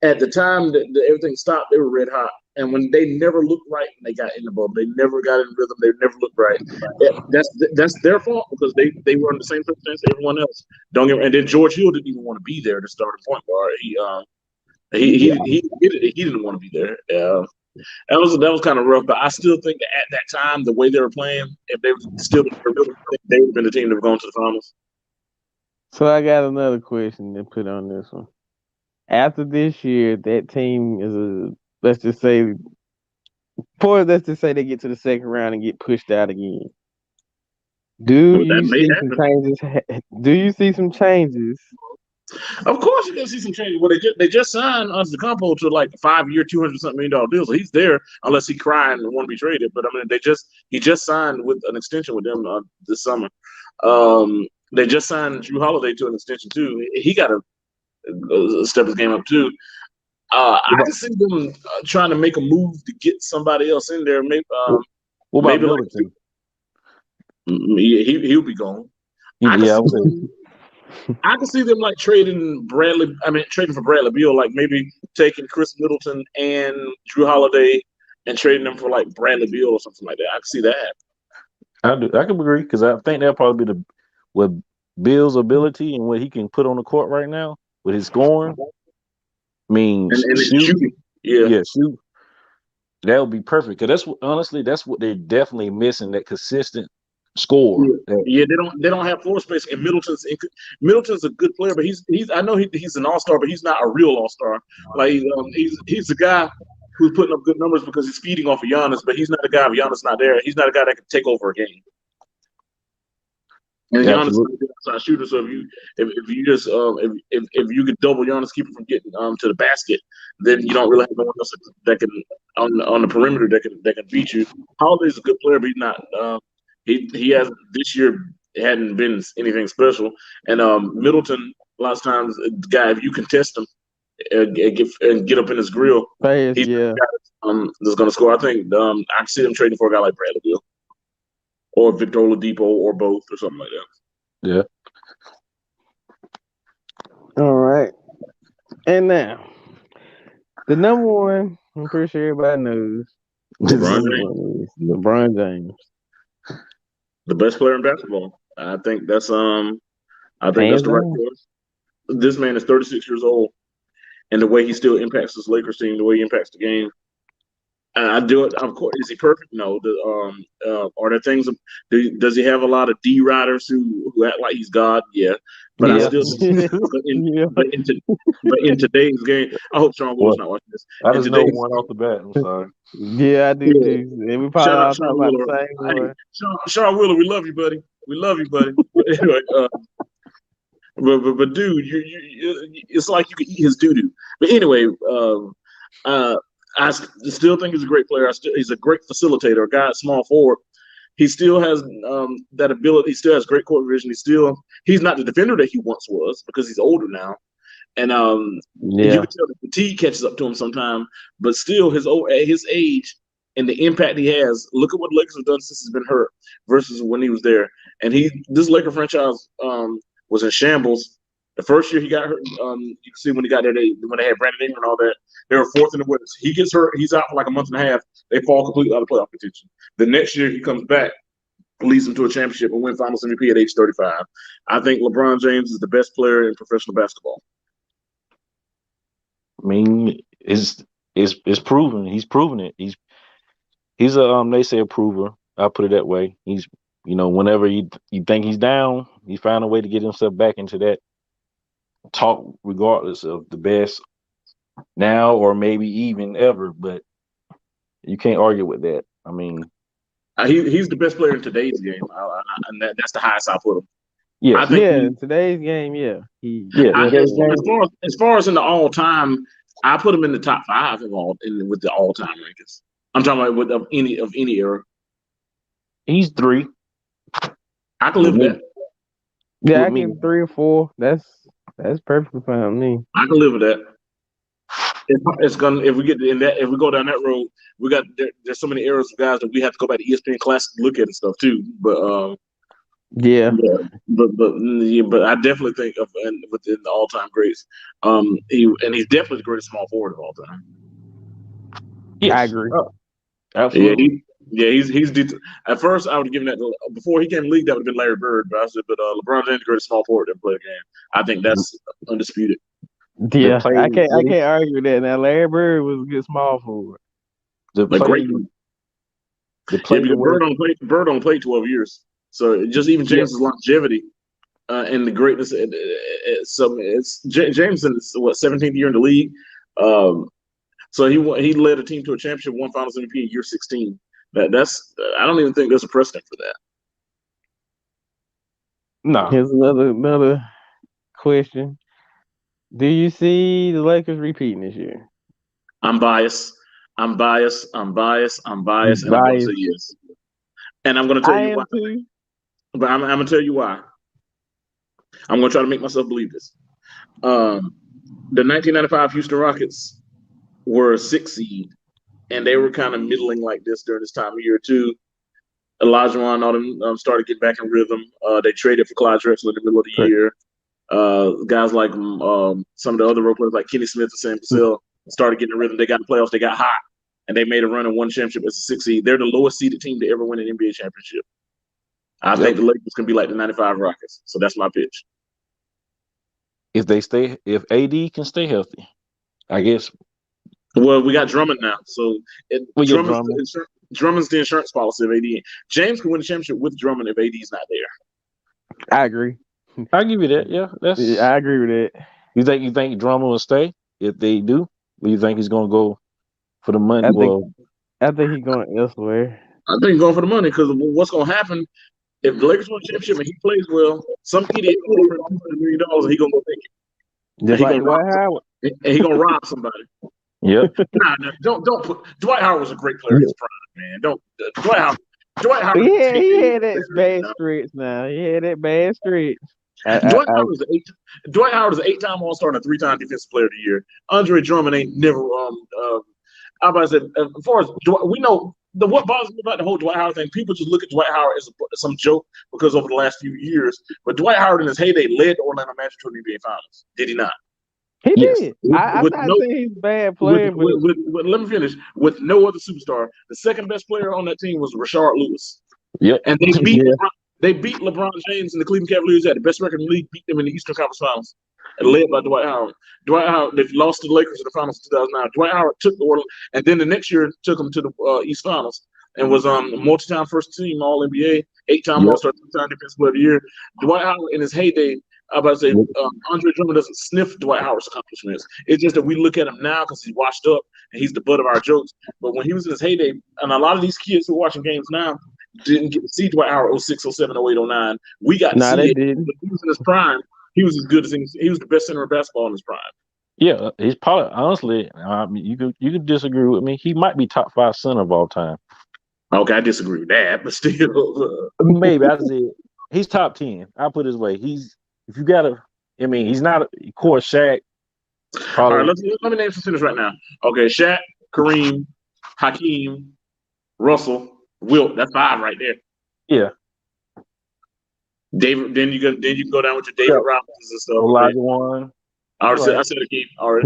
at the time that everything stopped, they were red hot. And when they never looked right and they got in the bubble, they never got in rhythm. They never looked right. That's their fault because they were in the same circumstance as everyone else. Don't get and then George Hill didn't even want to be there to start a point guard. He didn't want to be there. That was kind of rough, but I still think that at that time, the way they were playing, if they were still they would have been the team that would gone to the finals. So I got another question to put on this one. After this year, that team is let's just say they get to the second round and get pushed out again. Do That you may see some happen. changes? Do you see some changes? Of course, you're gonna see some changes. Well, they just signed Antetokounmpo to like a 5-year, $200-something million deal, so he's there unless he crying and want to be traded. But I mean, he just signed with an extension with them this summer. They just signed Drew Holiday to an extension too. He got to step his game up too. I can see them trying to make a move to get somebody else in there. Maybe, What about maybe like Middleton? he'll be gone. I can see them like trading for Bradley Beal, like maybe taking Chris Middleton and Drew Holiday and trading them for like Bradley Beal or something like that. I can see that. I can agree because I think that'll probably be with Bill's ability and what he can put on the court right now with his scoring. I mean, and shooting. Shoot. That would be perfect because that's what they're definitely missing, that consistent score. Yeah, they don't have floor space, and Middleton's a good player, but he's I know he's an all-star, but he's not a real all-star. Like he's the guy who's putting up good numbers because he's feeding off of Giannis, but he's not a guy if Giannis not there. He's not a guy that can take over a game. And Giannis is a good outside shooter, so if you just if you could double Giannis, keep him from getting to the basket, then you don't really have no one else that can on the perimeter that can beat you. Holiday's a good player, but he's not. He has this year hadn't been anything special, and Middleton a lot of times, guy, if you contest him and get up in his grill, he's the guy that's going to score. I think I can see them trading for a guy like Bradley Beal or Victor Oladipo or both or something like that. Yeah. All right, and now the number one, I'm pretty sure everybody knows. LeBron James. The best player in basketball. I think that's the right choice. This man is 36 years old, and the way he still impacts this Lakers team, the way he impacts the game. I do it. Of course, is he perfect? No. Are there things? Does he have a lot of D riders who act like he's God? Yeah. But I still, but in today's game, I hope Sean Willis not watching this. I just know one off the bat. I'm sorry. Yeah, I do too. And we probably all talk about the same one. Sean Wheeler, we love you, buddy. We love you, buddy. But anyway, but dude, it's like you could eat his doo doo. But anyway, I still think he's a great player. He's a great facilitator, a guy at small forward. He still has that ability. He still has great court vision. He's not the defender that he once was because he's older now. And you can tell the fatigue catches up to him sometime. But still, at his age and the impact he has, look at what Lakers have done since he's been hurt versus when he was there. And this Laker franchise was in shambles. The first year he got hurt, you can see when he got there, when they had Brandon Ingram and all that, they were fourth in the West. He gets hurt, he's out for like a month and a half. They fall completely out of playoff contention. The next year he comes back, leads them to a championship and win Finals MVP at age 35. I think LeBron James is the best player in professional basketball. I mean, it's proven. He's proven it. He's a they say a prover. I'll put it that way. He's whenever you think he's down, he found a way to get himself back into that talk, regardless of the best now or maybe even ever. But you can't argue with that. I mean, he's the best player in today's game, and that's the highest I put him. Yeah, in today's game, as far as in the all time, I put him in the top 5 with the all time rankings. I'm talking about of any era. He's 3. I can live with that. Yeah, I give him 3 or 4. That's perfectly fine with me. I can live with that. It's gonna if we get in that if we go down that road, there's so many eras of guys that we have to go back to ESPN Classic to look at and stuff too. But Yeah, but I definitely think of and within the all time greats. He's definitely the greatest small forward of all time. Yes. I agree. Absolutely. He's at first I would have given that before he came in the league that would have been Larry Bird, but I said LeBron James the greatest small forward that played the game. I think that's undisputed. Yeah, I can't argue with that. Now Larry Bird was a good small forward. Great. Bird only played 12 years. So just even James's longevity and the greatness. Jameson is 17th year in the league. So he led a team to a championship, won Finals MVP in year 16. That's I don't even think there's a precedent for that. No. Here's another question. Do you see the Lakers repeating this year? I'm biased. And I'm going to say yes. And I'm going to tell you why. Too. But I'm going to tell you why. I'm going to try to make myself believe this. The 1995 Houston Rockets were a 6th seed, and they were kind of middling like this during this time of year too. Olajuwon and all them started getting back in rhythm. They traded for Clyde Drexler in the middle of the year. Guys like some of the other role players like Kenny Smith and Sam Cassell started getting in rhythm. They got in the playoffs. They got hot, and they made a run and won championship as a 6th seed. They're the lowest seeded team to ever win an NBA championship. I think the Lakers can be like the 95 Rockets. So that's my pitch. If AD can stay healthy, I guess. Well, we got Drummond now, so Drummond's the insurance policy of AD. James can win the championship with Drummond if AD's not there. I agree. I'll give you that. Yeah, I agree with that. You think Drummond will stay if they do? Or you think he's going to go for the money? I think he's going elsewhere. I think he's going for the money because what's going to happen if the Lakers win the championship and he plays well? Some idiot will offer him $200 million and he's going to go take it. Just like Dwight Howard. And he's going to rob somebody. Yep. Don't put Dwight Howard was a great player in his prime, man. Dwight Howard. Yeah, he had that bad stretch now. He had that bad stretch. Dwight Howard was an 8-time All-Star and a 3-time Defensive Player of the Year. Andre Drummond ain't never. I about to say, as far as we know, what bothers me about the whole Dwight Howard thing, people just look at Dwight Howard as some joke because over the last few years. But Dwight Howard in his heyday led the Orlando Magic to the NBA Finals. Did he not? He did. I'm not saying he's a bad player. Let me finish. With no other superstar, the second best player on that team was Rashard Lewis. Yep. And they beat LeBron James and the Cleveland Cavaliers at the best record in the league, beat them in the Eastern Conference Finals, and led by Dwight Howard. Dwight Howard, they lost to the Lakers in the Finals in 2009. Dwight Howard took the Orlando, and then the next year took them to the East Finals and was multi-time first team All NBA, 8-time All-Star, 2-time Defensive Player of the Year. Dwight Howard in his heyday. I'm about to say Andre Drummond doesn't sniff Dwight Howard's accomplishments. It's just that we look at him now because he's washed up and he's the butt of our jokes. But when he was in his heyday, and a lot of these kids who are watching games now didn't get to see Dwight Howard 06, 07, 08, 09. We got to see it. When he was in his prime, he was as good as he was the best center of basketball in his prime. Yeah, he's probably honestly. I mean, you could disagree with me. He might be top 5 center of all time. Okay, I disagree with that, but still, maybe I said he's top 10. I'll put it this way: he's not of course Shaq. All right, let me name some centers right now. Okay, Shaq, Kareem, Hakeem, Russell, Wilt. That's 5 right there. Yeah. David. Then you can go down with your David Robinson and stuff. Olajuwon. I said Hakeem. All right.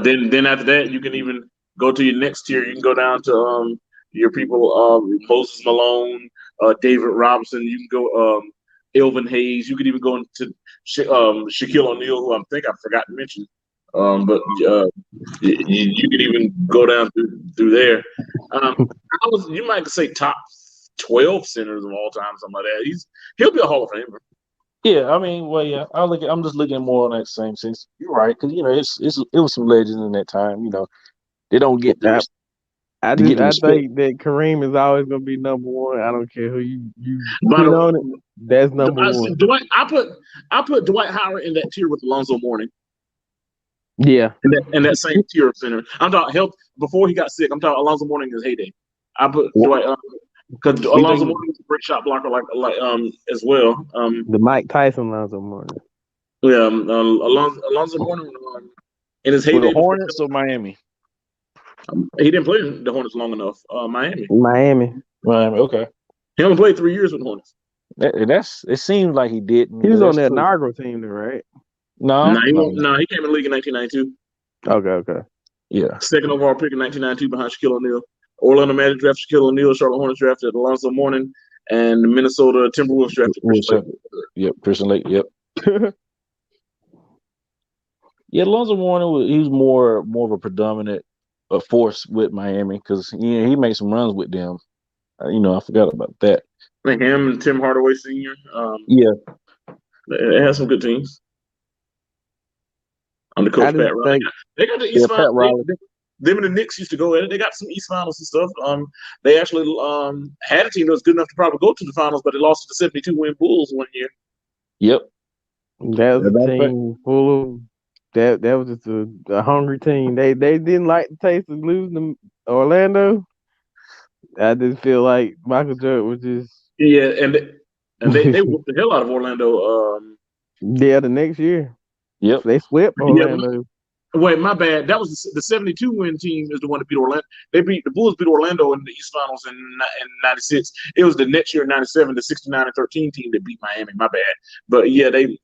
Then after that, you can even go to your next tier. You can go down to your people, Moses Malone, David Robinson. You can go Elvin Hayes. You could even go into Shaquille O'Neal, who I think I forgot to mention. But you could even go down through there. You might say top 12 centers of all time, something like that. He'll be a Hall of Famer. Yeah, I mean, well, yeah. I'm just looking more on that same sense. You're right, because it was some legends in that time. They don't get that. I think that Kareem is always going to be number 1. I don't care who you put on it. That's number 1. I put Dwight Howard in that tier with Alonzo Mourning. Yeah, and that same tier of center. I'm talking health before he got sick. I'm talking Alonzo Mourning in his heyday. I put Dwight because Alonzo Mourning was a great shot blocker, like as well. The Mike Tyson Alonzo Mourning. Yeah, Alonzo Mourning in his For heyday. the Hornets or Miami? He didn't play the Hornets long enough. Miami. Miami. Okay. He only played 3 years with the Hornets. It seems like he didn't. He was on that true. inaugural team, though, right? No, he came in the league in 1992. Okay. Yeah. Second overall pick in 1992 behind Shaquille O'Neal. Orlando Magic drafted Shaquille O'Neal. Charlotte Hornets drafted Alonzo Mourning, and the Minnesota Timberwolves drafted Christian Lake. Yep, Christian Lake. Yep. Yeah, Alonzo Mourning, he was more of a predominant force with Miami because he made some runs with them. I forgot about that. Like him and Tim Hardaway Sr. Yeah, they had some good teams. Under Coach Pat Riley. They got the East Finals. Them and the Knicks used to go at it. They got some East Finals and stuff. They actually had a team that was good enough to probably go to the finals, but they lost to the 72-win Bulls one year. Yep. That was a team full of that was just a hungry team. They didn't like the taste of losing to Orlando. I just feel like Michael Jordan was just and they whooped the hell out of Orlando. The next year. Yep. They swept Orlando. Wait, my bad. That was the 72-win team is the one that beat Orlando. The Bulls beat Orlando in the East Finals in '96. It was the next year in '97, the 69-13 team that beat Miami. My bad. But yeah, they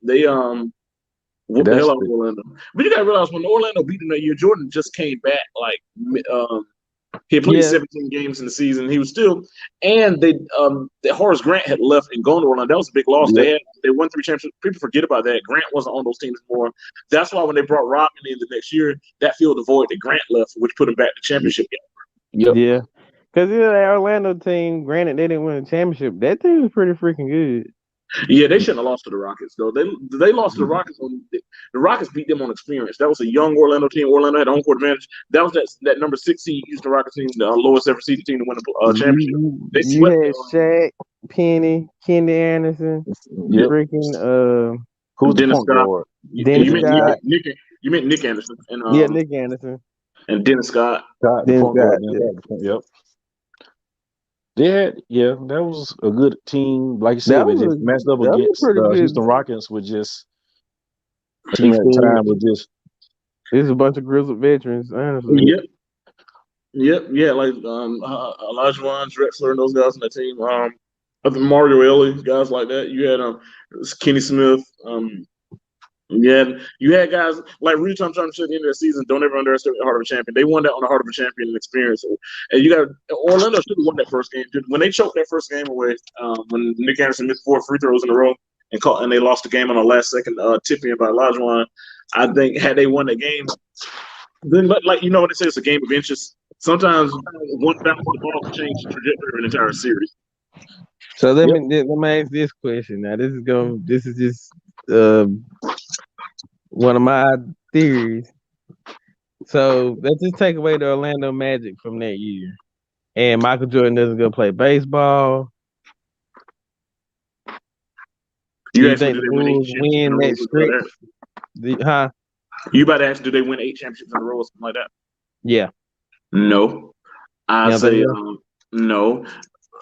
whooped the hell out of Orlando. But you gotta realize when Orlando beat them that year, Jordan just came back he had played 17 games in the season. He was still, and Horace Grant had left and gone to Orlando. That was a big loss. Yep. They won 3 championships. People forget about that. Grant wasn't on those teams anymore. That's why when they brought Rodman in the next year, that filled the void that Grant left, which put him back to championship game. Yep. Yeah, because that Orlando team, granted they didn't win a championship, that team was pretty freaking good. Yeah, they shouldn't have lost to the Rockets though. They lost to the Rockets the Rockets beat them on experience. That was a young Orlando team. Orlando had home court advantage. That was that number 6 seed Houston Rockets team, the lowest ever seeded team to win a championship. You had Shaq, Penny, Kenny Anderson, freaking who's Dennis Scott? You meant Nick Anderson and Nick Anderson and Dennis Scott. Yep. That was a good team. Like you said, they just matched up against Houston Rockets with just team at the time with just. There's a bunch of grizzled veterans, honestly. Yep. Yeah, like Olajuwon, Drexler, and those guys on the team. Mario Elie, guys like that. You had Kenny Smith. You had guys like Rudy Thompson at the end of the season. Don't ever underestimate the heart of a champion. They won that on the heart of a champion experience. And you got Orlando should have won that first game. When they choked that first game away, when Nick Anderson missed 4 free throws in a row and they lost the game on a last second tip in by Olajuwon, I think had they won the game, then like you know what they say, it's a game of inches. Sometimes one bounce of the ball can change the trajectory of an entire series. So let me ask this question. Now this is just one of my theories. So let's just take away the Orlando Magic from that year, and Michael Jordan doesn't go play baseball. You think the Bulls win that stretch? Huh? You about to ask, do they win 8 championships in a row or something like that? Yeah. No. I say no.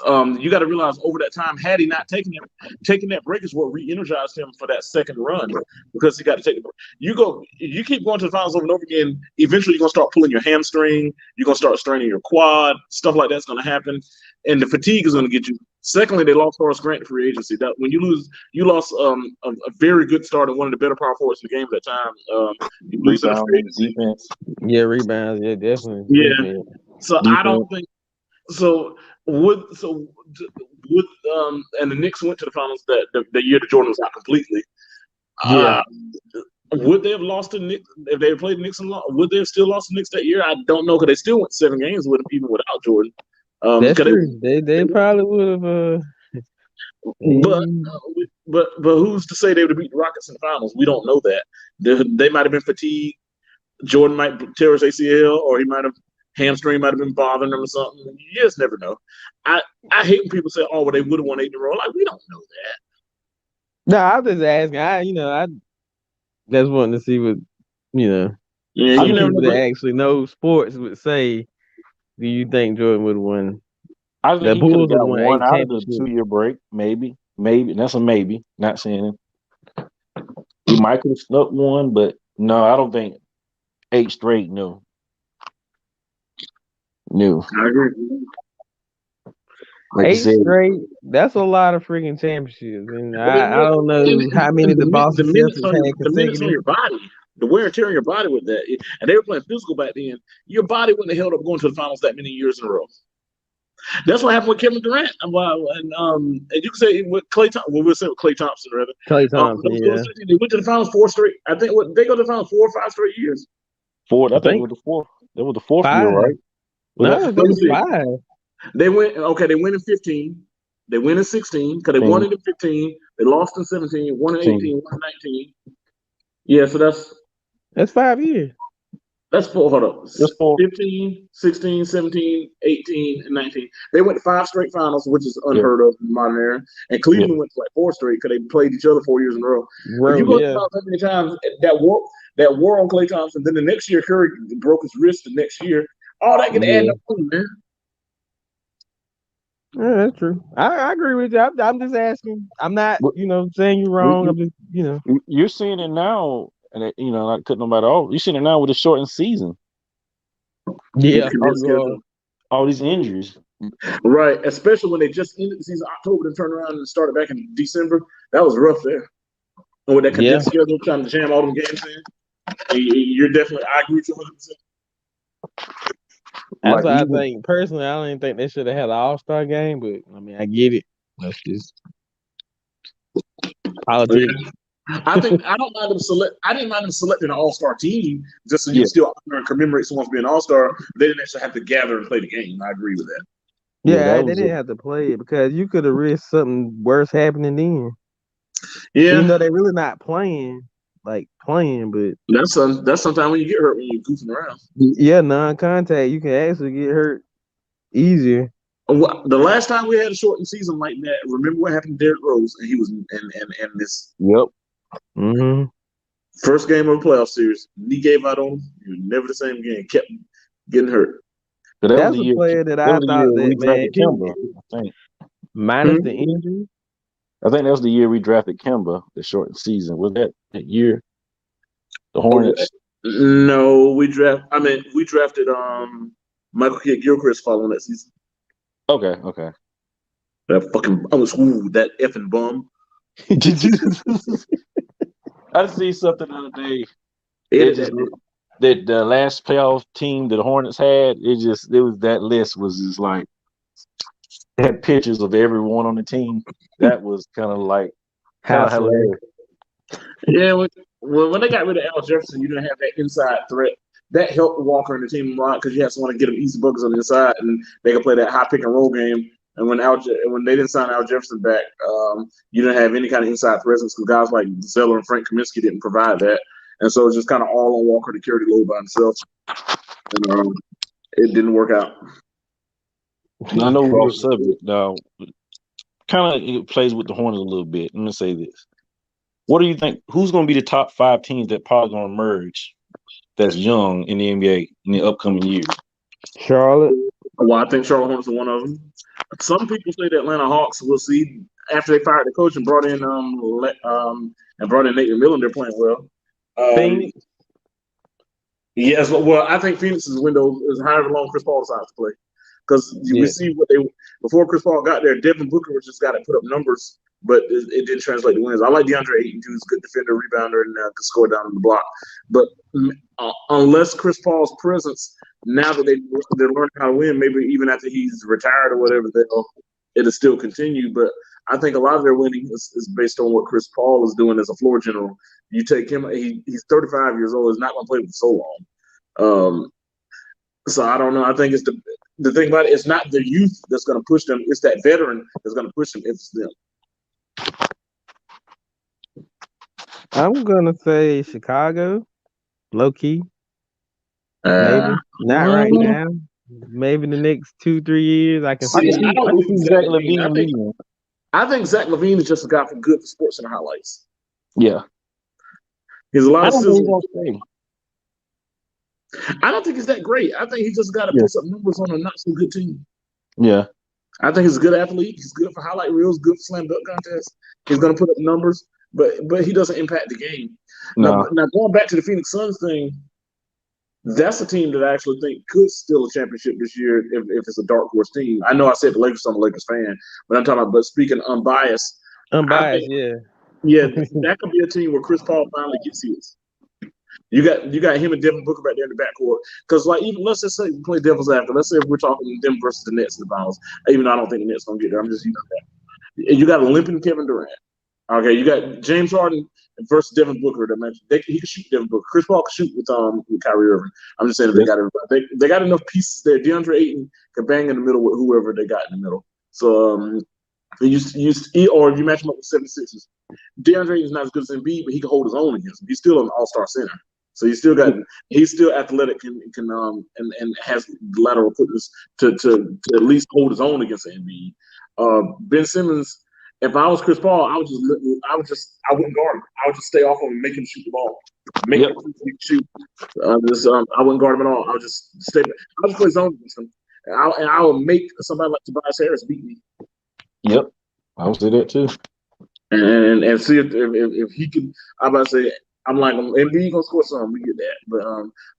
You got to realize over that time, had he not taken that break is what re-energized him for that second run because he got to take the break. You keep going to the finals over and over again. Eventually, you're gonna start pulling your hamstring. You're gonna start straining your quad. Stuff like that's gonna happen, and the fatigue is gonna get you. Secondly, they lost Horace Grant in free agency. That when you lost a very good start and one of the better power forwards in the game at that time. You lose that free agency. Defense. Yeah, rebounds. Yeah, definitely. Yeah. So defense. I don't think so. Would and the Knicks went to the finals the year that Jordan was out completely. Yeah. Would they have lost to Knicks if they had played the Knicks? Would they have still lost the Knicks that year? I don't know because they still went 7 games with him even without Jordan. That's true. They probably would have. But who's to say they would have beat the Rockets in the finals? We don't know that. They might have been fatigued. Jordan might tear his ACL, or he might have hamstring might have been bothering them or something. You just never know. I hate when people say, "Oh, well, they would have won 8 in a row." Like we don't know that. No, I'm just asking. I just wanting to see what Yeah, people that actually know sports would say. Do you think Jordan would have won? I think the Bulls got won one out of the championships. 2-year break. Maybe. That's a maybe. Not saying it. He might could have snuck one, but no, I don't think. 8 straight, no. No. I agree. Like you 8 said, straight. That's a lot of freaking championships, and I mean, I don't know how many the Boston the minutes Celtics on had the minutes on consecutive. your body, the wear and tear on your body with that, and they were playing physical back then. Your body wouldn't have held up going to the finals that many years in a row. That's what happened with Kevin Durant, and you can say with Klay Thompson. Well, we'll say with Klay Thompson rather. Klay Thompson, yeah. They went to the finals 4 straight. I think they go to the finals 4 or 5 straight years. 4. I think think it was the 4th. That was the 4th 5. year, right? No, I Let think me it's see. 5. They went They win in 15. They win in 16 because they won it in 15. They lost in 17. Won in 18. Won in 19. Yeah, so That's 5 years. that's 4. Hold up. That's 4. 15, 16, 17, 18, and 19. They went to 5 straight finals, which is Yeah. unheard of in modern era. And Cleveland went to like 4 straight because they played each other 4 years in a row. If you go to the finals that many times, that war on Klay Thompson, then the next year Curry broke his wrist the next year. All that can add up, man. Yeah, that's true. I agree with you. I'm just asking. I'm not, saying you're wrong. I'm just, You're seeing it now, and not cutting nobody off. You're seeing it now with a shortened season. Yeah. All these injuries. Right, especially when they just ended the season October and turned around and started back in December. That was rough there. And with that condensed schedule, trying to jam all them games in, you're definitely. I agree with you 100%. That's why I think personally, I don't even think they should have had an All-Star game, but I mean, I get it. That's just politics. I don't mind them select. I didn't mind them selecting an All-Star team just so you can still honor and commemorate someone being an All-Star. They didn't actually have to gather and play the game. I agree with that. Yeah, they didn't have to play it because you could have risked something worse happening then. Yeah, even though they're really not playing, but that's sometimes when you get hurt when you're goofing around. Yeah, non-contact, you can actually get hurt easier. The last time we had a shortened season like that, remember what happened to Derrick Rose, and he was in this. Yep. Mm-hmm. First game of the playoff series, knee gave out on him. He was never the same again. Kept getting hurt. That's a player that I thought that man. Kemba, I think. Minus the injury. I think that was the year we drafted Kemba, the shortened season. Was that year? The Hornets? No, we drafted Michael Kidd-Gilchrist following that season. Okay. That effing bum. I see something the other day. That the last playoff team that the Hornets had, that list was just like had pictures of everyone on the team. That was kind of like hilarious. Yeah, when they got rid of Al Jefferson, you didn't have that inside threat. That helped Walker and the team a lot because you had someone to get them easy buckets on the inside, and they could play that high pick and roll game. And when they didn't sign Al Jefferson back, you didn't have any kind of inside presence because guys like Zeller and Frank Kaminsky didn't provide that. And so it's just kind of all on Walker to carry the load by himself. And it didn't work out. I know we're off subject now. Kind of it plays with the Hornets a little bit. Let me say this. What do you think? Who's going to be the top 5 teams that probably going to emerge that's young in the NBA in the upcoming years? Charlotte. Well, I think Charlotte Hornets are one of them. Some people say the Atlanta Hawks. We'll see. After they fired the coach and brought in Nate McMillan, they're playing well. Phoenix. Yes, well, I think Phoenix's window is however long Chris Paul decides to play. Because we see before Chris Paul got there, Devin Booker just got to put up numbers, but it didn't translate to wins. I like DeAndre Ayton too; he's a good defender, rebounder, and can score down on the block. But unless Chris Paul's presence, now that they're learning how to win, maybe even after he's retired or whatever, it'll still continue. But I think a lot of their winning is based on what Chris Paul is doing as a floor general. You take him; he's 35 years old. He's not going to play for so long. So I don't know. I think it's the thing about it. It's not the youth that's going to push them. It's that veteran that's going to push them. It's them. I'm gonna say Chicago, low key. Maybe not right now. Maybe the next 2-3 years. I can see. I think Zach LaVine is just a guy for good for sports and highlights. Yeah, he's a lot of sizzle. I don't think he's that great. I think he just got to put some numbers on a not so good team. Yeah. I think he's a good athlete. He's good for highlight reels, good for slam dunk contests. He's going to put up numbers, but he doesn't impact the game. No. Now going back to the Phoenix Suns thing, That's a team that I actually think could steal a championship this year if it's a dark horse team. I know I said the Lakers, I'm a Lakers fan, but I'm talking about. But speaking unbiased, Unbiased, yeah. Yeah, that could be a team where Chris Paul finally gets his. You got him and Devin Booker back there in the backcourt. Because like even let's just say we play devil's advocate. Let's say if we're talking them versus the Nets in the finals, even though I don't think the Nets gonna get there. I'm just using that. And you got a limping Kevin Durant. Okay, you got James Harden versus Devin Booker. That mentioned he can shoot Devin Booker. Chris Paul can shoot with Kyrie Irving. I'm just saying if they got everybody. They got enough pieces there. DeAndre Ayton can bang in the middle with whoever they got in the middle. So or if you match him up with 76ers, DeAndre is not as good as Embiid, but he can hold his own against him. He's still an all-star center. So he's still athletic and has lateral quickness to at least hold his own against Embiid. Ben Simmons, if I was Chris Paul, I wouldn't guard him. I would just stay off him and make him shoot the ball. Make him shoot. I wouldn't guard him at all. I would just stay. I would just play zone against him, and I would make somebody like Tobias Harris beat me. Yep, I would say that too. And see if he can. I'm about to say. I'm like, Embiid gonna score some. We get that, but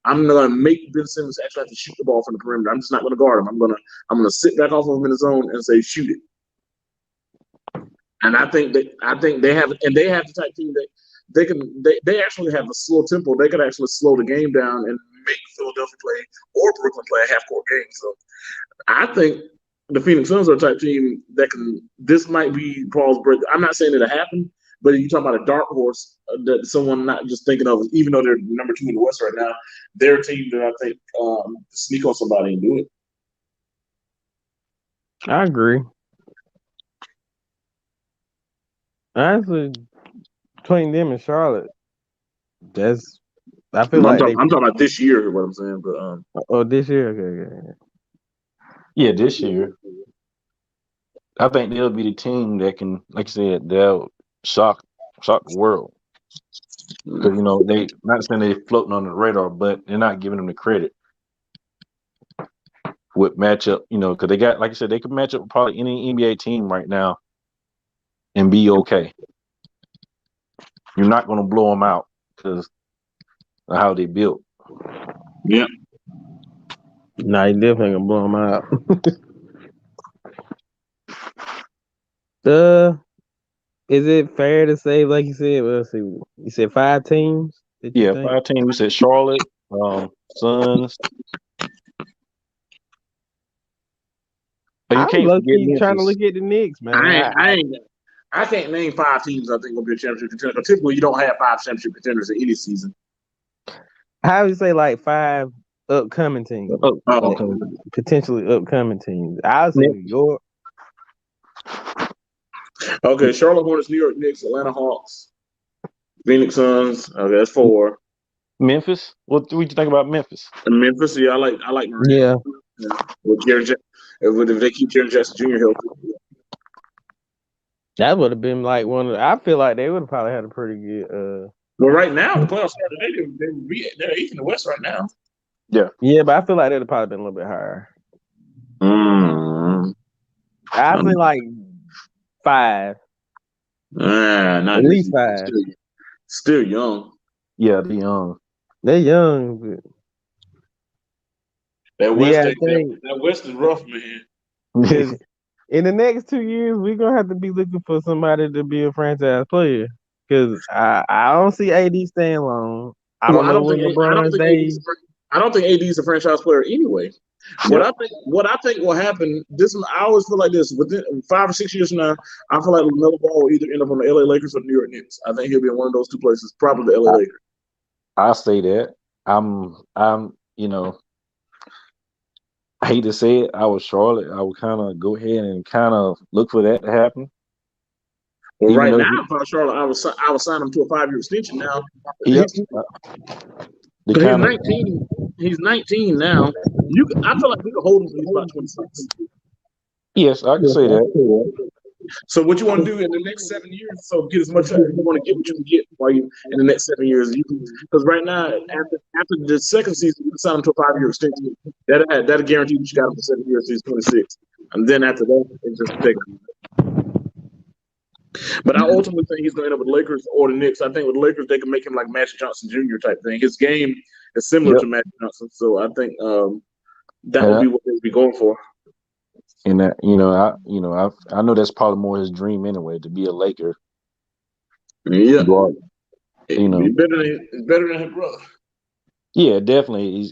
I'm gonna make Ben Simmons actually have to shoot the ball from the perimeter. I'm just not gonna guard him. I'm gonna sit back off of him in the zone and say shoot it. And I think they have the type team that they actually have a slow tempo. They could actually slow the game down and make Philadelphia play or Brooklyn play a half court game. So I think the Phoenix Suns are a type team that can. This might be Paul's break. I'm not saying it'll happen. But you talk about a dark horse that someone not just thinking of, even though they're number 2 in the West right now, they're a team that I think sneak on somebody and do it. I agree. Honestly, between them and Charlotte, I feel I'm talking about this year. What I'm saying, but this year, okay. Yeah, this year, I think they'll be the team that can, like I said, they'll shock the world. Because they not saying they're floating on the radar, but they're not giving them the credit with matchup. Because they got, like I said, they could match up with probably any NBA team right now and be okay. You're not going to blow them out because of how they built. Yeah. Nah, you definitely gonna blow them out. Is it fair to say, like you said, let's see, you said 5 teams? Yeah, 5 teams. We said Charlotte, Suns. I'm low-key trying to look at the Knicks, man. I can't name 5 teams I think will be a championship contender. But typically, you don't have 5 championship contenders in any season. How would you say like 5 upcoming teams? Potentially upcoming teams. I would say New York. Okay, Charlotte Hornets, New York Knicks, Atlanta Hawks, Phoenix Suns. Okay, that's 4. Memphis. What do you think about Memphis? Memphis, yeah, I like Marine. Yeah. With if they keep Jaren Jackson Jr. healthy. That would have been like I feel like they would have probably had a pretty good. Well, right now the playoffs started. They're 8th in the West right now. Yeah. Yeah, but I feel like they'd have probably been a little bit higher. I think like 5. At least 5. Still young. Yeah, they're young. They're young. But... That West is rough, man. In the next 2 years, we're gonna have to be looking for somebody to be a franchise player. Because I don't see AD staying long. I don't think AD is a franchise player anyway. Yep. What I think will happen. I always feel like this. Within 5 or 6 years from now, I feel like LaMelo Ball will either end up on the LA Lakers or the New York Knicks. I think he'll be in one of those 2 places, probably the LA Lakers. I'll say that. I hate to say it, I was Charlotte. I would kind of go ahead and kind of look for that to happen. Well, right now, if I was Charlotte, I would sign him to a 5-year extension now. Yep. He's 19. He's 19 now. I feel like we could hold him until he's about 26. Yes, I can say that. So what you want to do in the next 7 years? So get as much you want to get what you can get while you in the next 7 years. Because right now, after the second season, you can sign him to a 5-year extension. That'll guarantee that you got him for 7 years. So he's 26, and then after that, it's just take. But I ultimately think he's going to end up with the Lakers or the Knicks. I think with the Lakers, they can make him like Magic Johnson Jr. type thing. His game is similar Yep. to Magic Johnson. So I think that would be what they'd be going for. And that, I know that's probably more his dream anyway, to be a Laker. Yeah, Guard, He's better than his brother. Yeah, definitely.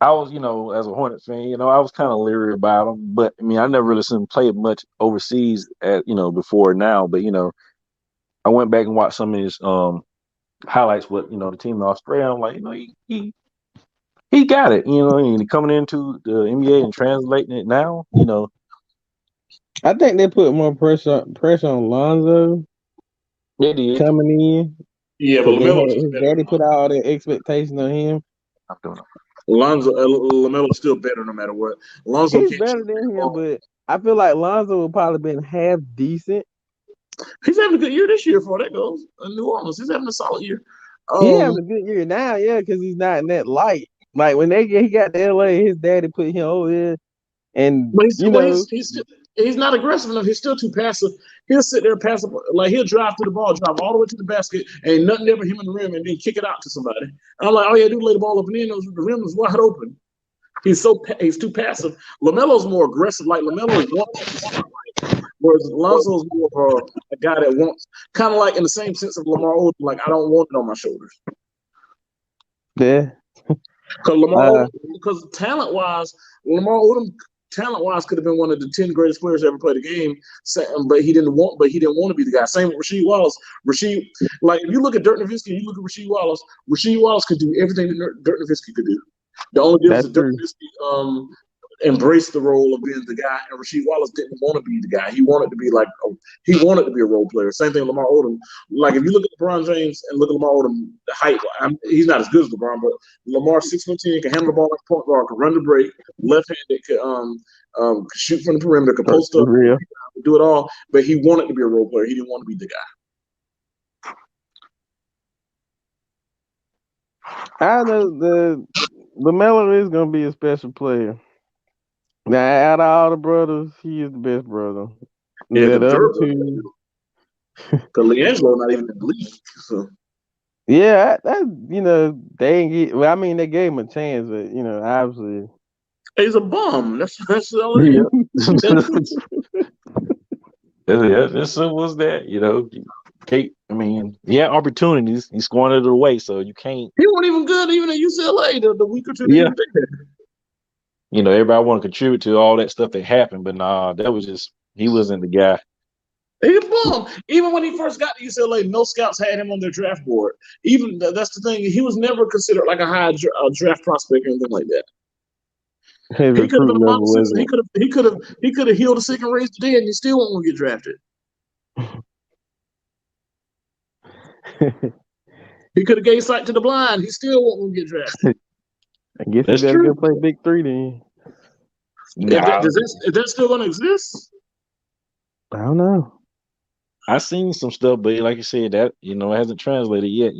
I was, as a Hornet fan, I was kind of leery about him, but I mean, I never really seen him play much overseas before now, but I went back and watched some of his highlights with, the team in Australia. I'm like, he got it, and coming into the NBA and translating it now, I think they put more pressure on Lonzo they did. coming in. Yeah, but LaMelo His daddy put all the expectation on him. I'm doing it. LaMelo's still better no matter what. Lonzo He's can't better shoot than the him, ball. but I feel like Lonzo would probably been half decent. He's having a good year this year for that goes. In New Orleans, he's having a solid year. He having a good year now, yeah, because he's not in that light. Like when he got to LA, his daddy put him over there, and But he's not aggressive enough. He's still too passive. He'll sit there passive, like he'll drive to the ball, drive all the way to the basket, and nothing ever him in the rim, and then kick it out to somebody. And I'm like, oh yeah, dude, lay the ball up and in. The rim is wide open. He's too passive. LaMelo's more aggressive. Like LaMelo wants the spotlight, whereas Lonzo's more of a guy that wants, kind of like in the same sense of Lamar Odom. Like I don't want it on my shoulders. Yeah. Because talent-wise, Lamar Odom, talent-wise, could have been one of the 10 greatest players to ever play the game. But he didn't want to be the guy. Same with Rasheed Wallace. Like if you look at Dirk Nowitzki, you look at Rasheed Wallace. Rasheed Wallace could do everything that Dirk Nowitzki could do. The only difference is Dirk Nowitzki embraced the role of being the guy, and Rasheed Wallace didn't want to be the guy. He wanted to be a role player. Same thing with Lamar Odom. Like if you look at LeBron James and look at Lamar Odom, the height, he's not as good as LeBron, but Lamar 6'10", can handle the ball like a point guard, can run the break, left-handed, could shoot from the perimeter, could post up, do it all. But he wanted to be a role player. He didn't want to be the guy. I know LaMelo is gonna be a special player. Now, out of all the brothers, he is the best brother. Yeah, the other two, because LiAngelo not even in the league. So. Yeah, they ain't get. Well, I mean, they gave him a chance, but obviously, he's a bum. That's all it is. This was that. I mean, he had opportunities. He squandered it away, so you can't. He wasn't even good even at UCLA the week or two. Yeah. Everybody want to contribute to all that stuff that happened, but nah, that was just he wasn't the guy. He's a bum. Even when he first got to UCLA, no scouts had him on their draft board. Even that's the thing. He was never considered like a high draft prospect or anything like that. He could have been a boxer. He could have healed a sick and raised the dead, and he still won't get drafted. He could have gave sight to the blind. He still won't get drafted. I guess he's better go play Big 3 then. Is that still going to exist? I don't know. I seen some stuff, but like you said, that it hasn't translated yet.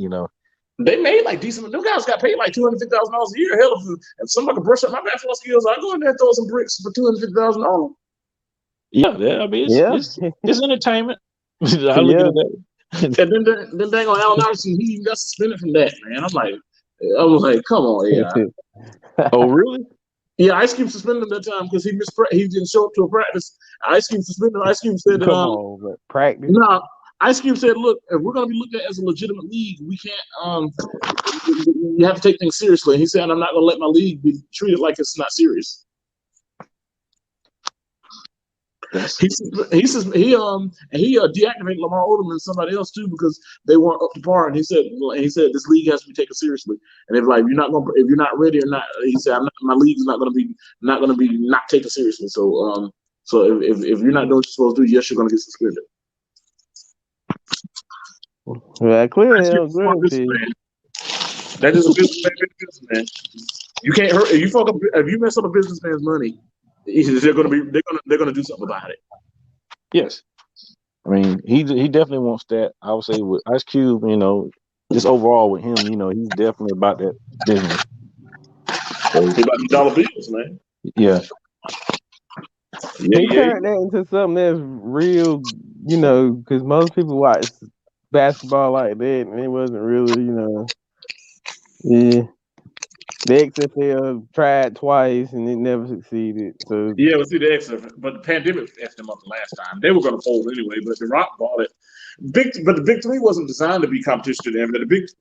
They made like decent. Them guys got paid like $250,000 a year. Hell, if somebody could brush up my basketball skills, I'd go in there and throw some bricks for $250,000. Yeah, I mean, it's entertainment. I look at that. And then dang on Allen Iverson, he even got suspended from that, man. I was like, come on, yeah. Oh, really? Yeah, Ice Cube suspended him that time because he didn't show up to a practice. Ice Cube suspended him. Ice Cube said that practice. No, Ice Cube said, look, if we're gonna be looked at as a legitimate league, we can't you have to take things seriously. And he said, I'm not gonna let my league be treated like it's not serious. He deactivated Lamar Odom and somebody else too because they weren't up to par. And he said this league has to be taken seriously. And if you're not ready or not, he said my league is not going to be not taken seriously. So if you're not doing what you're supposed to do, yes, you're going to get suspended. Well, clearly, that is a businessman. You can't hurt if you mess up a businessman's money. They're gonna do something about it. Yes, I mean he definitely wants that. I would say with Ice Cube, just overall with him, he's definitely about that business. He's about the dollar bills, man. Yeah. He turned that into something that's real, because most people watch basketball like that, and it wasn't really, yeah. The XFL tried twice and it never succeeded. So Yeah, we'll see the exit, but the pandemic effed them up the last time. They were going to fold anyway, but The Rock bought it. But the Big Three wasn't designed to be competition to them. Because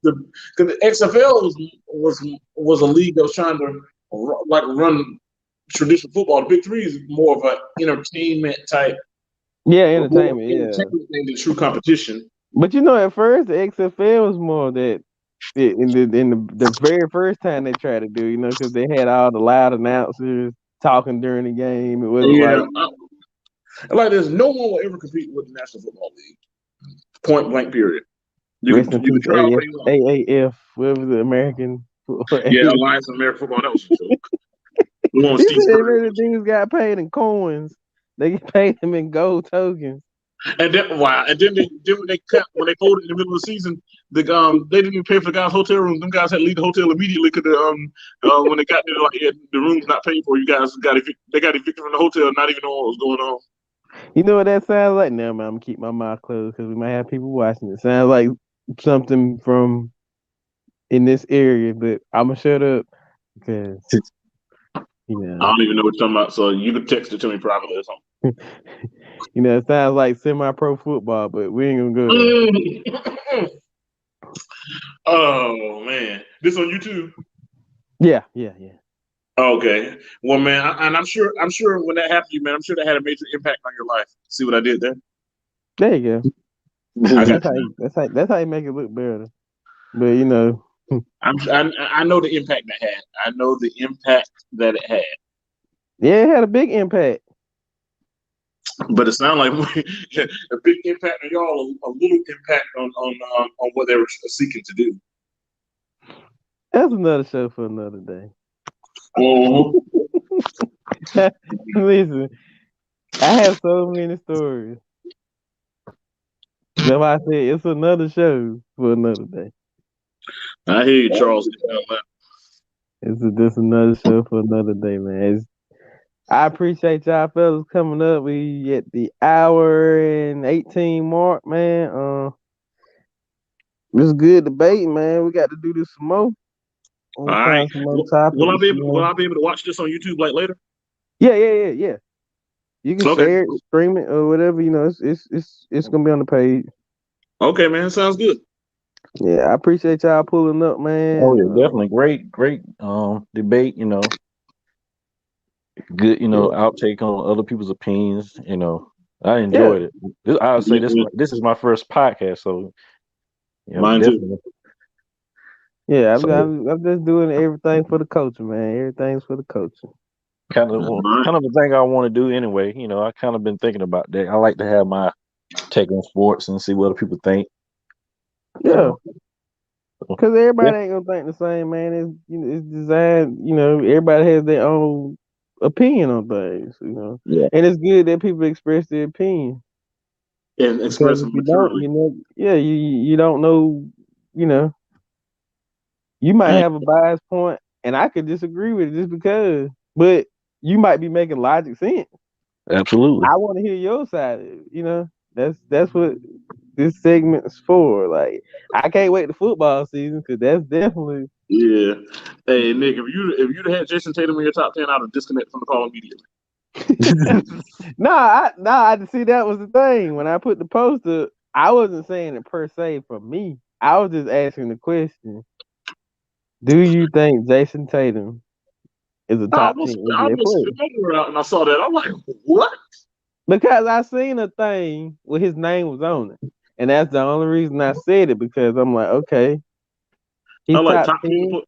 the XFL was a league that was trying to run traditional football. The Big Three is more of an entertainment type. yeah, entertainment, yeah. Entertainment than the true competition. But at first the XFL was more that in the very first time they tried to do, because they had all the loud announcers talking during the game. It wasn't like there's no one will ever compete with the National Football League. Point blank. Period. You can try all you want. AAF, whatever the American. Yeah, Alliance of American Football. That was a joke. The things got paid in coins. They paid them in gold tokens. And then when they folded in the middle of the season, they didn't even pay for the guys' hotel rooms. Them guys had to leave the hotel immediately because when they got there, the room's not paid for. You guys got evicted from the hotel, not even knowing what was going on. You know what that sounds like? Now, man, I'm gonna keep my mouth closed because we might have people watching. It sounds like something from in this area, but I'm gonna shut up because I don't even know what you're talking about. So you can text it to me privately or something. It sounds like semi-pro football, but we ain't gonna go there. Oh man, this on YouTube? Yeah. Okay. Well, man, I'm sure when that happened to you, man, I'm sure that had a major impact on your life. See what I did there? There you go. That's how you make it look better. But I know the impact that had. I know the impact that it had. Yeah, it had a big impact. But it sounded like a big impact on y'all, a little impact on what they were seeking to do. That's another show for another day. Mm-hmm. Listen, I have so many stories. That's why I said it's another show for another day. I hear you, Charles. It's another show for another day, man. I appreciate y'all fellas coming up. We at the hour and 18 mark, man. It's good debate, man. We got to do this some more. All right. Will I be able to watch this on YouTube like later? Yeah. You can share it, stream it, or whatever. It's gonna be on the page. Okay, man. Sounds good. Yeah, I appreciate y'all pulling up, man. Oh yeah, definitely great debate. Good, outtake on other people's opinions. I enjoyed it. I would say this is my first podcast, so mine too. Yeah, I'm just doing everything for the culture, man. Everything's for the culture. Kind of a thing I want to do anyway. I kind of been thinking about that. I like to have my take on sports and see what other people think. Yeah, because everybody ain't gonna think the same, man. It's designed. Everybody has their own opinion on things. Yeah. And it's good that people express their opinion. And express them maturely. You don't know. You might have a biased point, and I could disagree with it just because. But you might be making logic sense. Absolutely. I want to hear your side. That's what this segment's for. Like, I can't wait the football season because that's definitely. Yeah. Hey Nick, if you'd had Jason Tatum in your top 10, I'd have disconnected from the call immediately. I see that was the thing. When I put the poster, I wasn't saying it per se for me. I was just asking the question: do you think Jason Tatum is a top 10 NBA player? And I saw that. I'm like, what? Because I seen a thing where his name was on it, and that's the only reason I said it. Because I'm like, okay, I like top 10.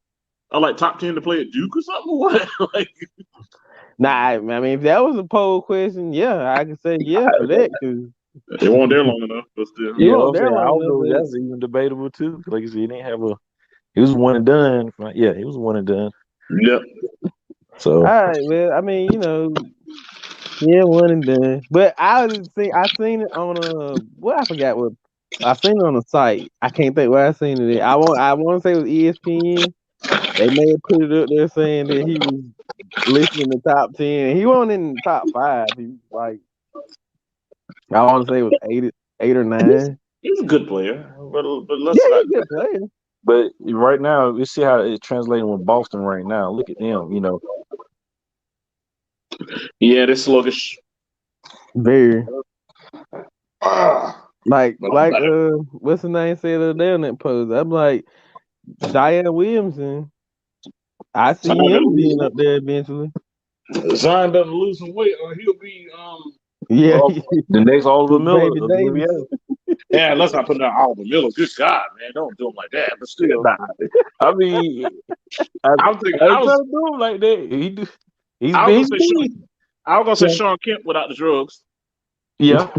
I like top 10 to play at Duke or something. What? Nah, I mean, if that was a poll question, yeah, I could say yeah for that. Cause they weren't there long enough, but still. That's even debatable too. Like you said, he didn't have he was one and done. Yeah, he was one and done. Yep. So all right, well, I mean, yeah, one and done. But I seen it on I forgot what I seen it on the site. I can't think where I seen it. I want to say it was ESPN. They may have put it up there saying that he was listed in the top 10. He wasn't in the top 5. He was like, I want to say it was 8 or 9. He's a good player, but let's Yeah, not. he's a good player. But right now, we see how it's translating with Boston right now. Look at them, Yeah, they're sluggish. Very. Ah, Like, but I'm glad. what's the name said the other day on that post? I'm like, Zion Williamson. I see him being up there eventually. Zion doesn't lose some weight, or he'll be Yeah, the next Oliver Miller Baby of the Davis. NBA. Yeah, let's not put down Oliver Miller. Good God, man, don't do him like that. But still, Nah, I mean, I'm thinking. I was trying to do him like that. He's I was big. gonna say Sean. I was gonna say Sean Kemp without the drugs. Yeah.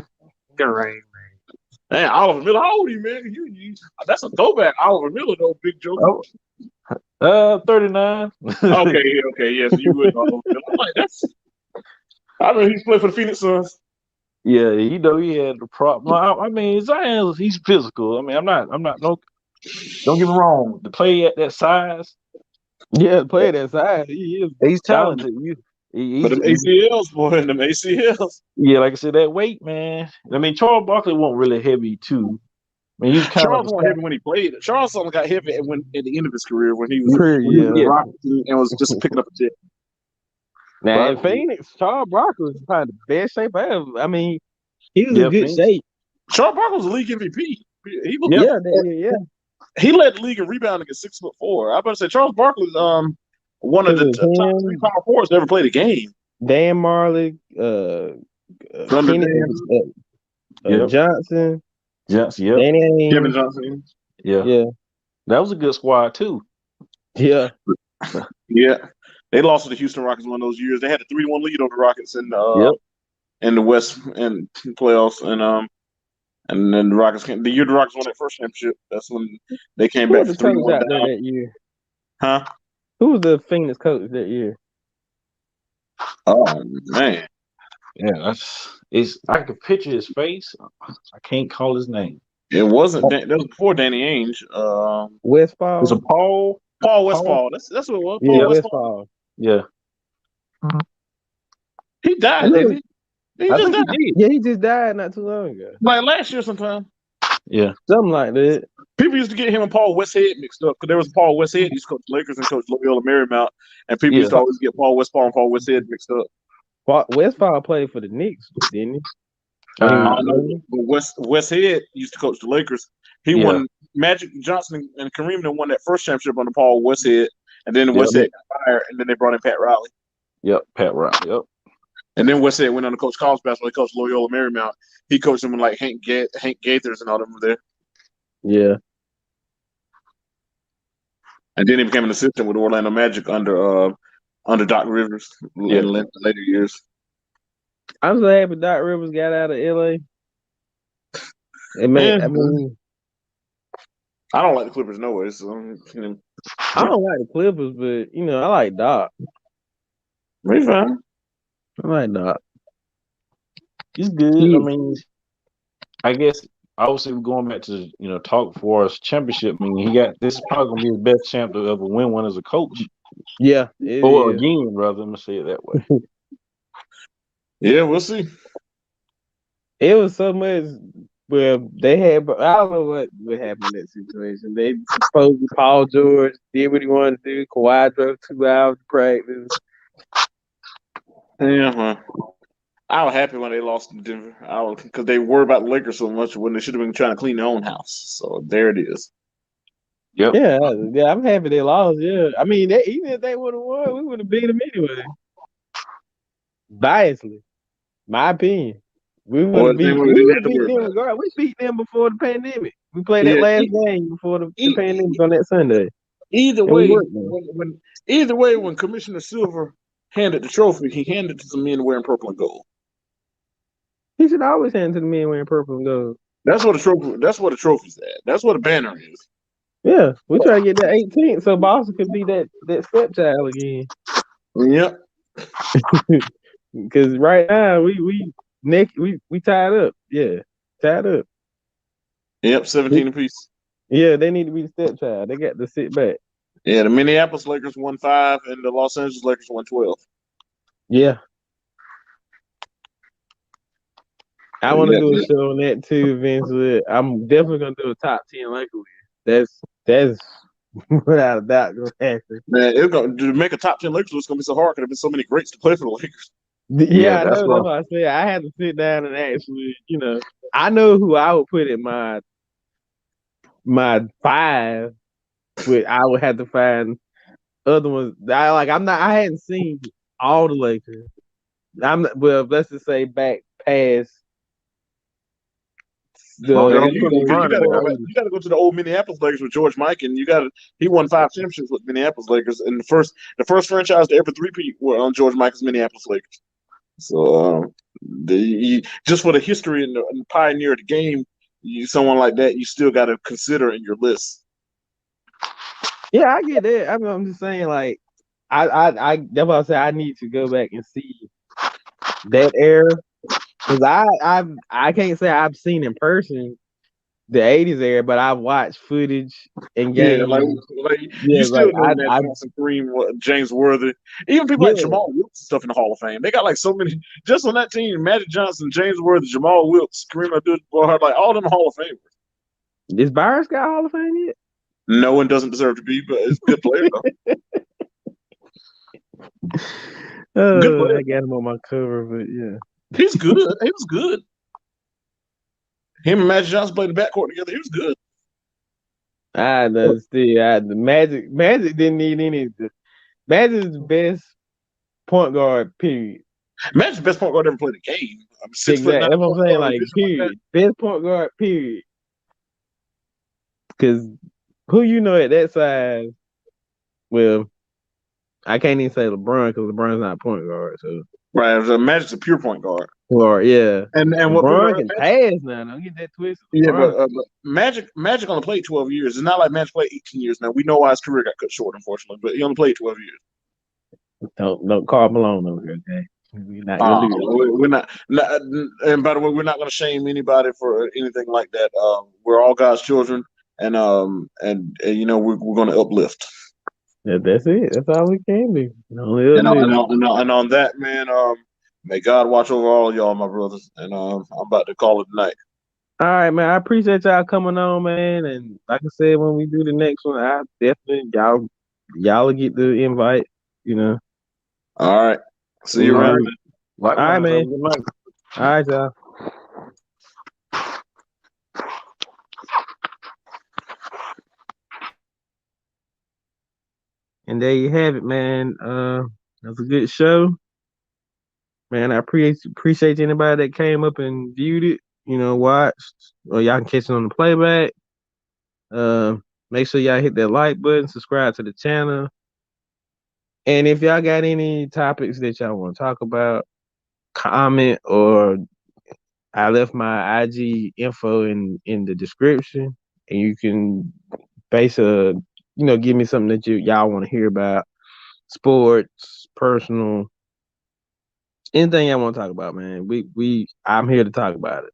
Man, Oliver Miller, how old are you, man? That's a throwback. Oliver Miller, though, big joke. 39. Okay, yes, you would. Oliver Miller. I'm like, I mean, he's played for the Phoenix Suns. Yeah, he had the problem. I mean, Zion, he's physical. I mean, I'm not. No. Don't get me wrong. To play at that size, Yeah, play that side. He is he's talented. But them ACLs, boy, and them ACLs. Yeah, like I said, that weight, man. I mean, Charles Barkley wasn't really heavy too. I mean, he was kind Charles of wasn't heavy when he played. Charles only got heavy at the end of his career when he was yeah. Rockets and was just picking up a jet. Now in Phoenix, Charles Barkley was probably the best shape I ever. I mean, he was in good Phoenix. shape. Charles Barkley was a league MVP. He was, yeah. He led the league in rebounding at 6'4". I about to say Charles Barkley's one of the top 3 power forwards to ever play the game. Dan Marley, Kenny, Johnson, Danny Ainge. Kevin Johnson. Yeah. That was a good squad too. Yeah. Yeah. They lost to the Houston Rockets one of those years. They had a 3-1 lead over the Rockets in the West and playoffs, and then the Rockets came. The year the Rockets won that first championship, that's when they came back. Who was the coach out there that year? Huh? Who was the Phoenix coach that year? Oh man, yeah, I can picture his face. I can't call his name. It wasn't. That was before Danny Ainge. Westfall. Was it Paul Westfall? That's what it was. Paul Westfall. Yeah. He died, didn't he? He just died not too long ago. Like last year sometime. Yeah. Something like that. People used to get him and Paul Westhead mixed up because there was Paul Westhead used to coach the Lakers and coach Loyola Marymount, and people used to always get Paul Westfall and Paul Westhead mixed up. Westfall played for the Knicks, didn't he? Westhead used to coach the Lakers. He won. Magic Johnson and Kareem won that first championship under Paul Westhead, and then Westhead got fired, and then they brought in Pat Riley. Yep, Pat Riley. Yep. And then Westhead went on to coach college basketball. He coached Loyola Marymount. He coached them with like Hank Gaithers and all them over there. Yeah. And then he became an assistant with Orlando Magic under Doc Rivers in later years. I'm so happy Doc Rivers got out of LA. I mean, I don't like the Clippers no way. So, I don't like the Clippers, but I like Doc. He's fine. I like Doc. He's good. I mean, I guess obviously we're going back to talk for us championship. I mean, this is probably gonna be his best champ to ever win one as a coach. Yeah, again, brother. I'm gonna say it that way. Yeah, we'll see. It was so much. Well, they had. I don't know what happened in that situation. They supposedly Paul George did what he wanted to do. Kawhi drove 2 hours to practice. Yeah, I was happy when they lost to Denver. Because they worry about the Lakers so much when they should have been trying to clean their own house. So there it is. Yep. Yeah, I'm happy they lost. Yeah, I mean, even if they would have won, we would have beat them anyway. Biasly, my opinion, we would have beat them regardless. We beat them before the pandemic. We played that last game before the pandemic on that Sunday. Either way, when Commissioner Silver handed the trophy, he handed it to some men wearing purple and gold. He should always hand it to the men wearing purple and gold. That's what the trophy's at. That's what the banner is. Yeah, we try to get that 18th so Boston could be that stepchild again. Yep. Because right now we tied up. Yeah, tied up. Yep, 17 apiece. Yeah, they need to be the stepchild. They got to sit back. Yeah, the Minneapolis Lakers won 5 and the Los Angeles Lakers won 12. Yeah. I want to Yeah, do a show on that too eventually. I'm definitely gonna do a top 10 Laker list. That's without a doubt gonna happen. man, to make a top 10 Lakers list is gonna be so hard because there's been so many greats to play for the Lakers. Yeah, Yeah, I that's know. That's what. what I said. I had to sit down and actually, I know who I would put in my five, but I would have to find other ones. I hadn't seen all the Lakers. Well, let's just say back past Oh, Yeah, y'all the put you LeBron got in to there. go back. You got to go to the old Minneapolis Lakers with George Mike, and he won 5 championships with Minneapolis Lakers, and the first franchise to ever three-peat were on George Michael's Minneapolis Lakers. So just for the history and pioneer of the game, someone like that you still got to consider in your list. Yeah, I get that. I'm just saying, like, I that's why I say I need to go back and see that era because I can't say I've seen in person the '80s era, but I've watched footage and Yeah, like games. you Yeah, still like know Matt Johnson, Kareem, James Worthy, even people like yeah, Jamal Wilkes and stuff in the Hall of Fame. They got like so many just on that team: Magic Johnson, James Worthy, Jamal Wilkes, Kareem Abdul-Jabbar, like all them Hall of Famers. is Byron Scott Hall of Fame yet? No one doesn't deserve to be, but it's a good player though. Good Oh, player. I got him on my cover, but yeah. He's good. He was good. Him and Magic Johnson played the backcourt together. He was good. I understand. The Magic didn't need any. Magic is the best point guard. Period. Magic's the best point guard ever played a game. I'm 6'9" Exactly. That's what point I'm saying. guard with Like, vision like that. period. Best point guard. Period. Because who at that size? Well, I can't even say LeBron because LeBron's not a point guard. So, Right, Magic's a pure point guard. or yeah, And what people LeBron don't can Magic, pass now. Don't get that twisted. yeah, LeBron, but Magic only played 12 years. It's not like Magic played 18 years. Now we know why his career got cut short, unfortunately, but he only played 12 years. don't call Malone over here, okay? We're not gonna do that. We're not, and by the way, we're not going to shame anybody for anything like that. We're all God's children, and we're going to uplift. That's it. That's all we can do. And on that, man, may God watch over all y'all, my brothers. And I'm about to call it a night. All right, man. I appreciate y'all coming on, man. And like I said, when we do the next one, I definitely y'all will get the invite. All right. See you around. All right, man. All right, y'all. And there you have it, man. That was a good show. Man, I appreciate anybody that came up and viewed it, watched, or y'all can catch it on the playback. Make sure y'all hit that like button, subscribe to the channel. And if y'all got any topics that y'all want to talk about, comment, or I left my IG info in the description, and you can give me something that y'all want to hear about, sports, personal, anything I want to talk about, man. I'm here to talk about it.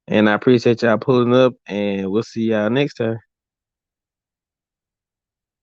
And I appreciate y'all pulling up, and we'll see y'all next time.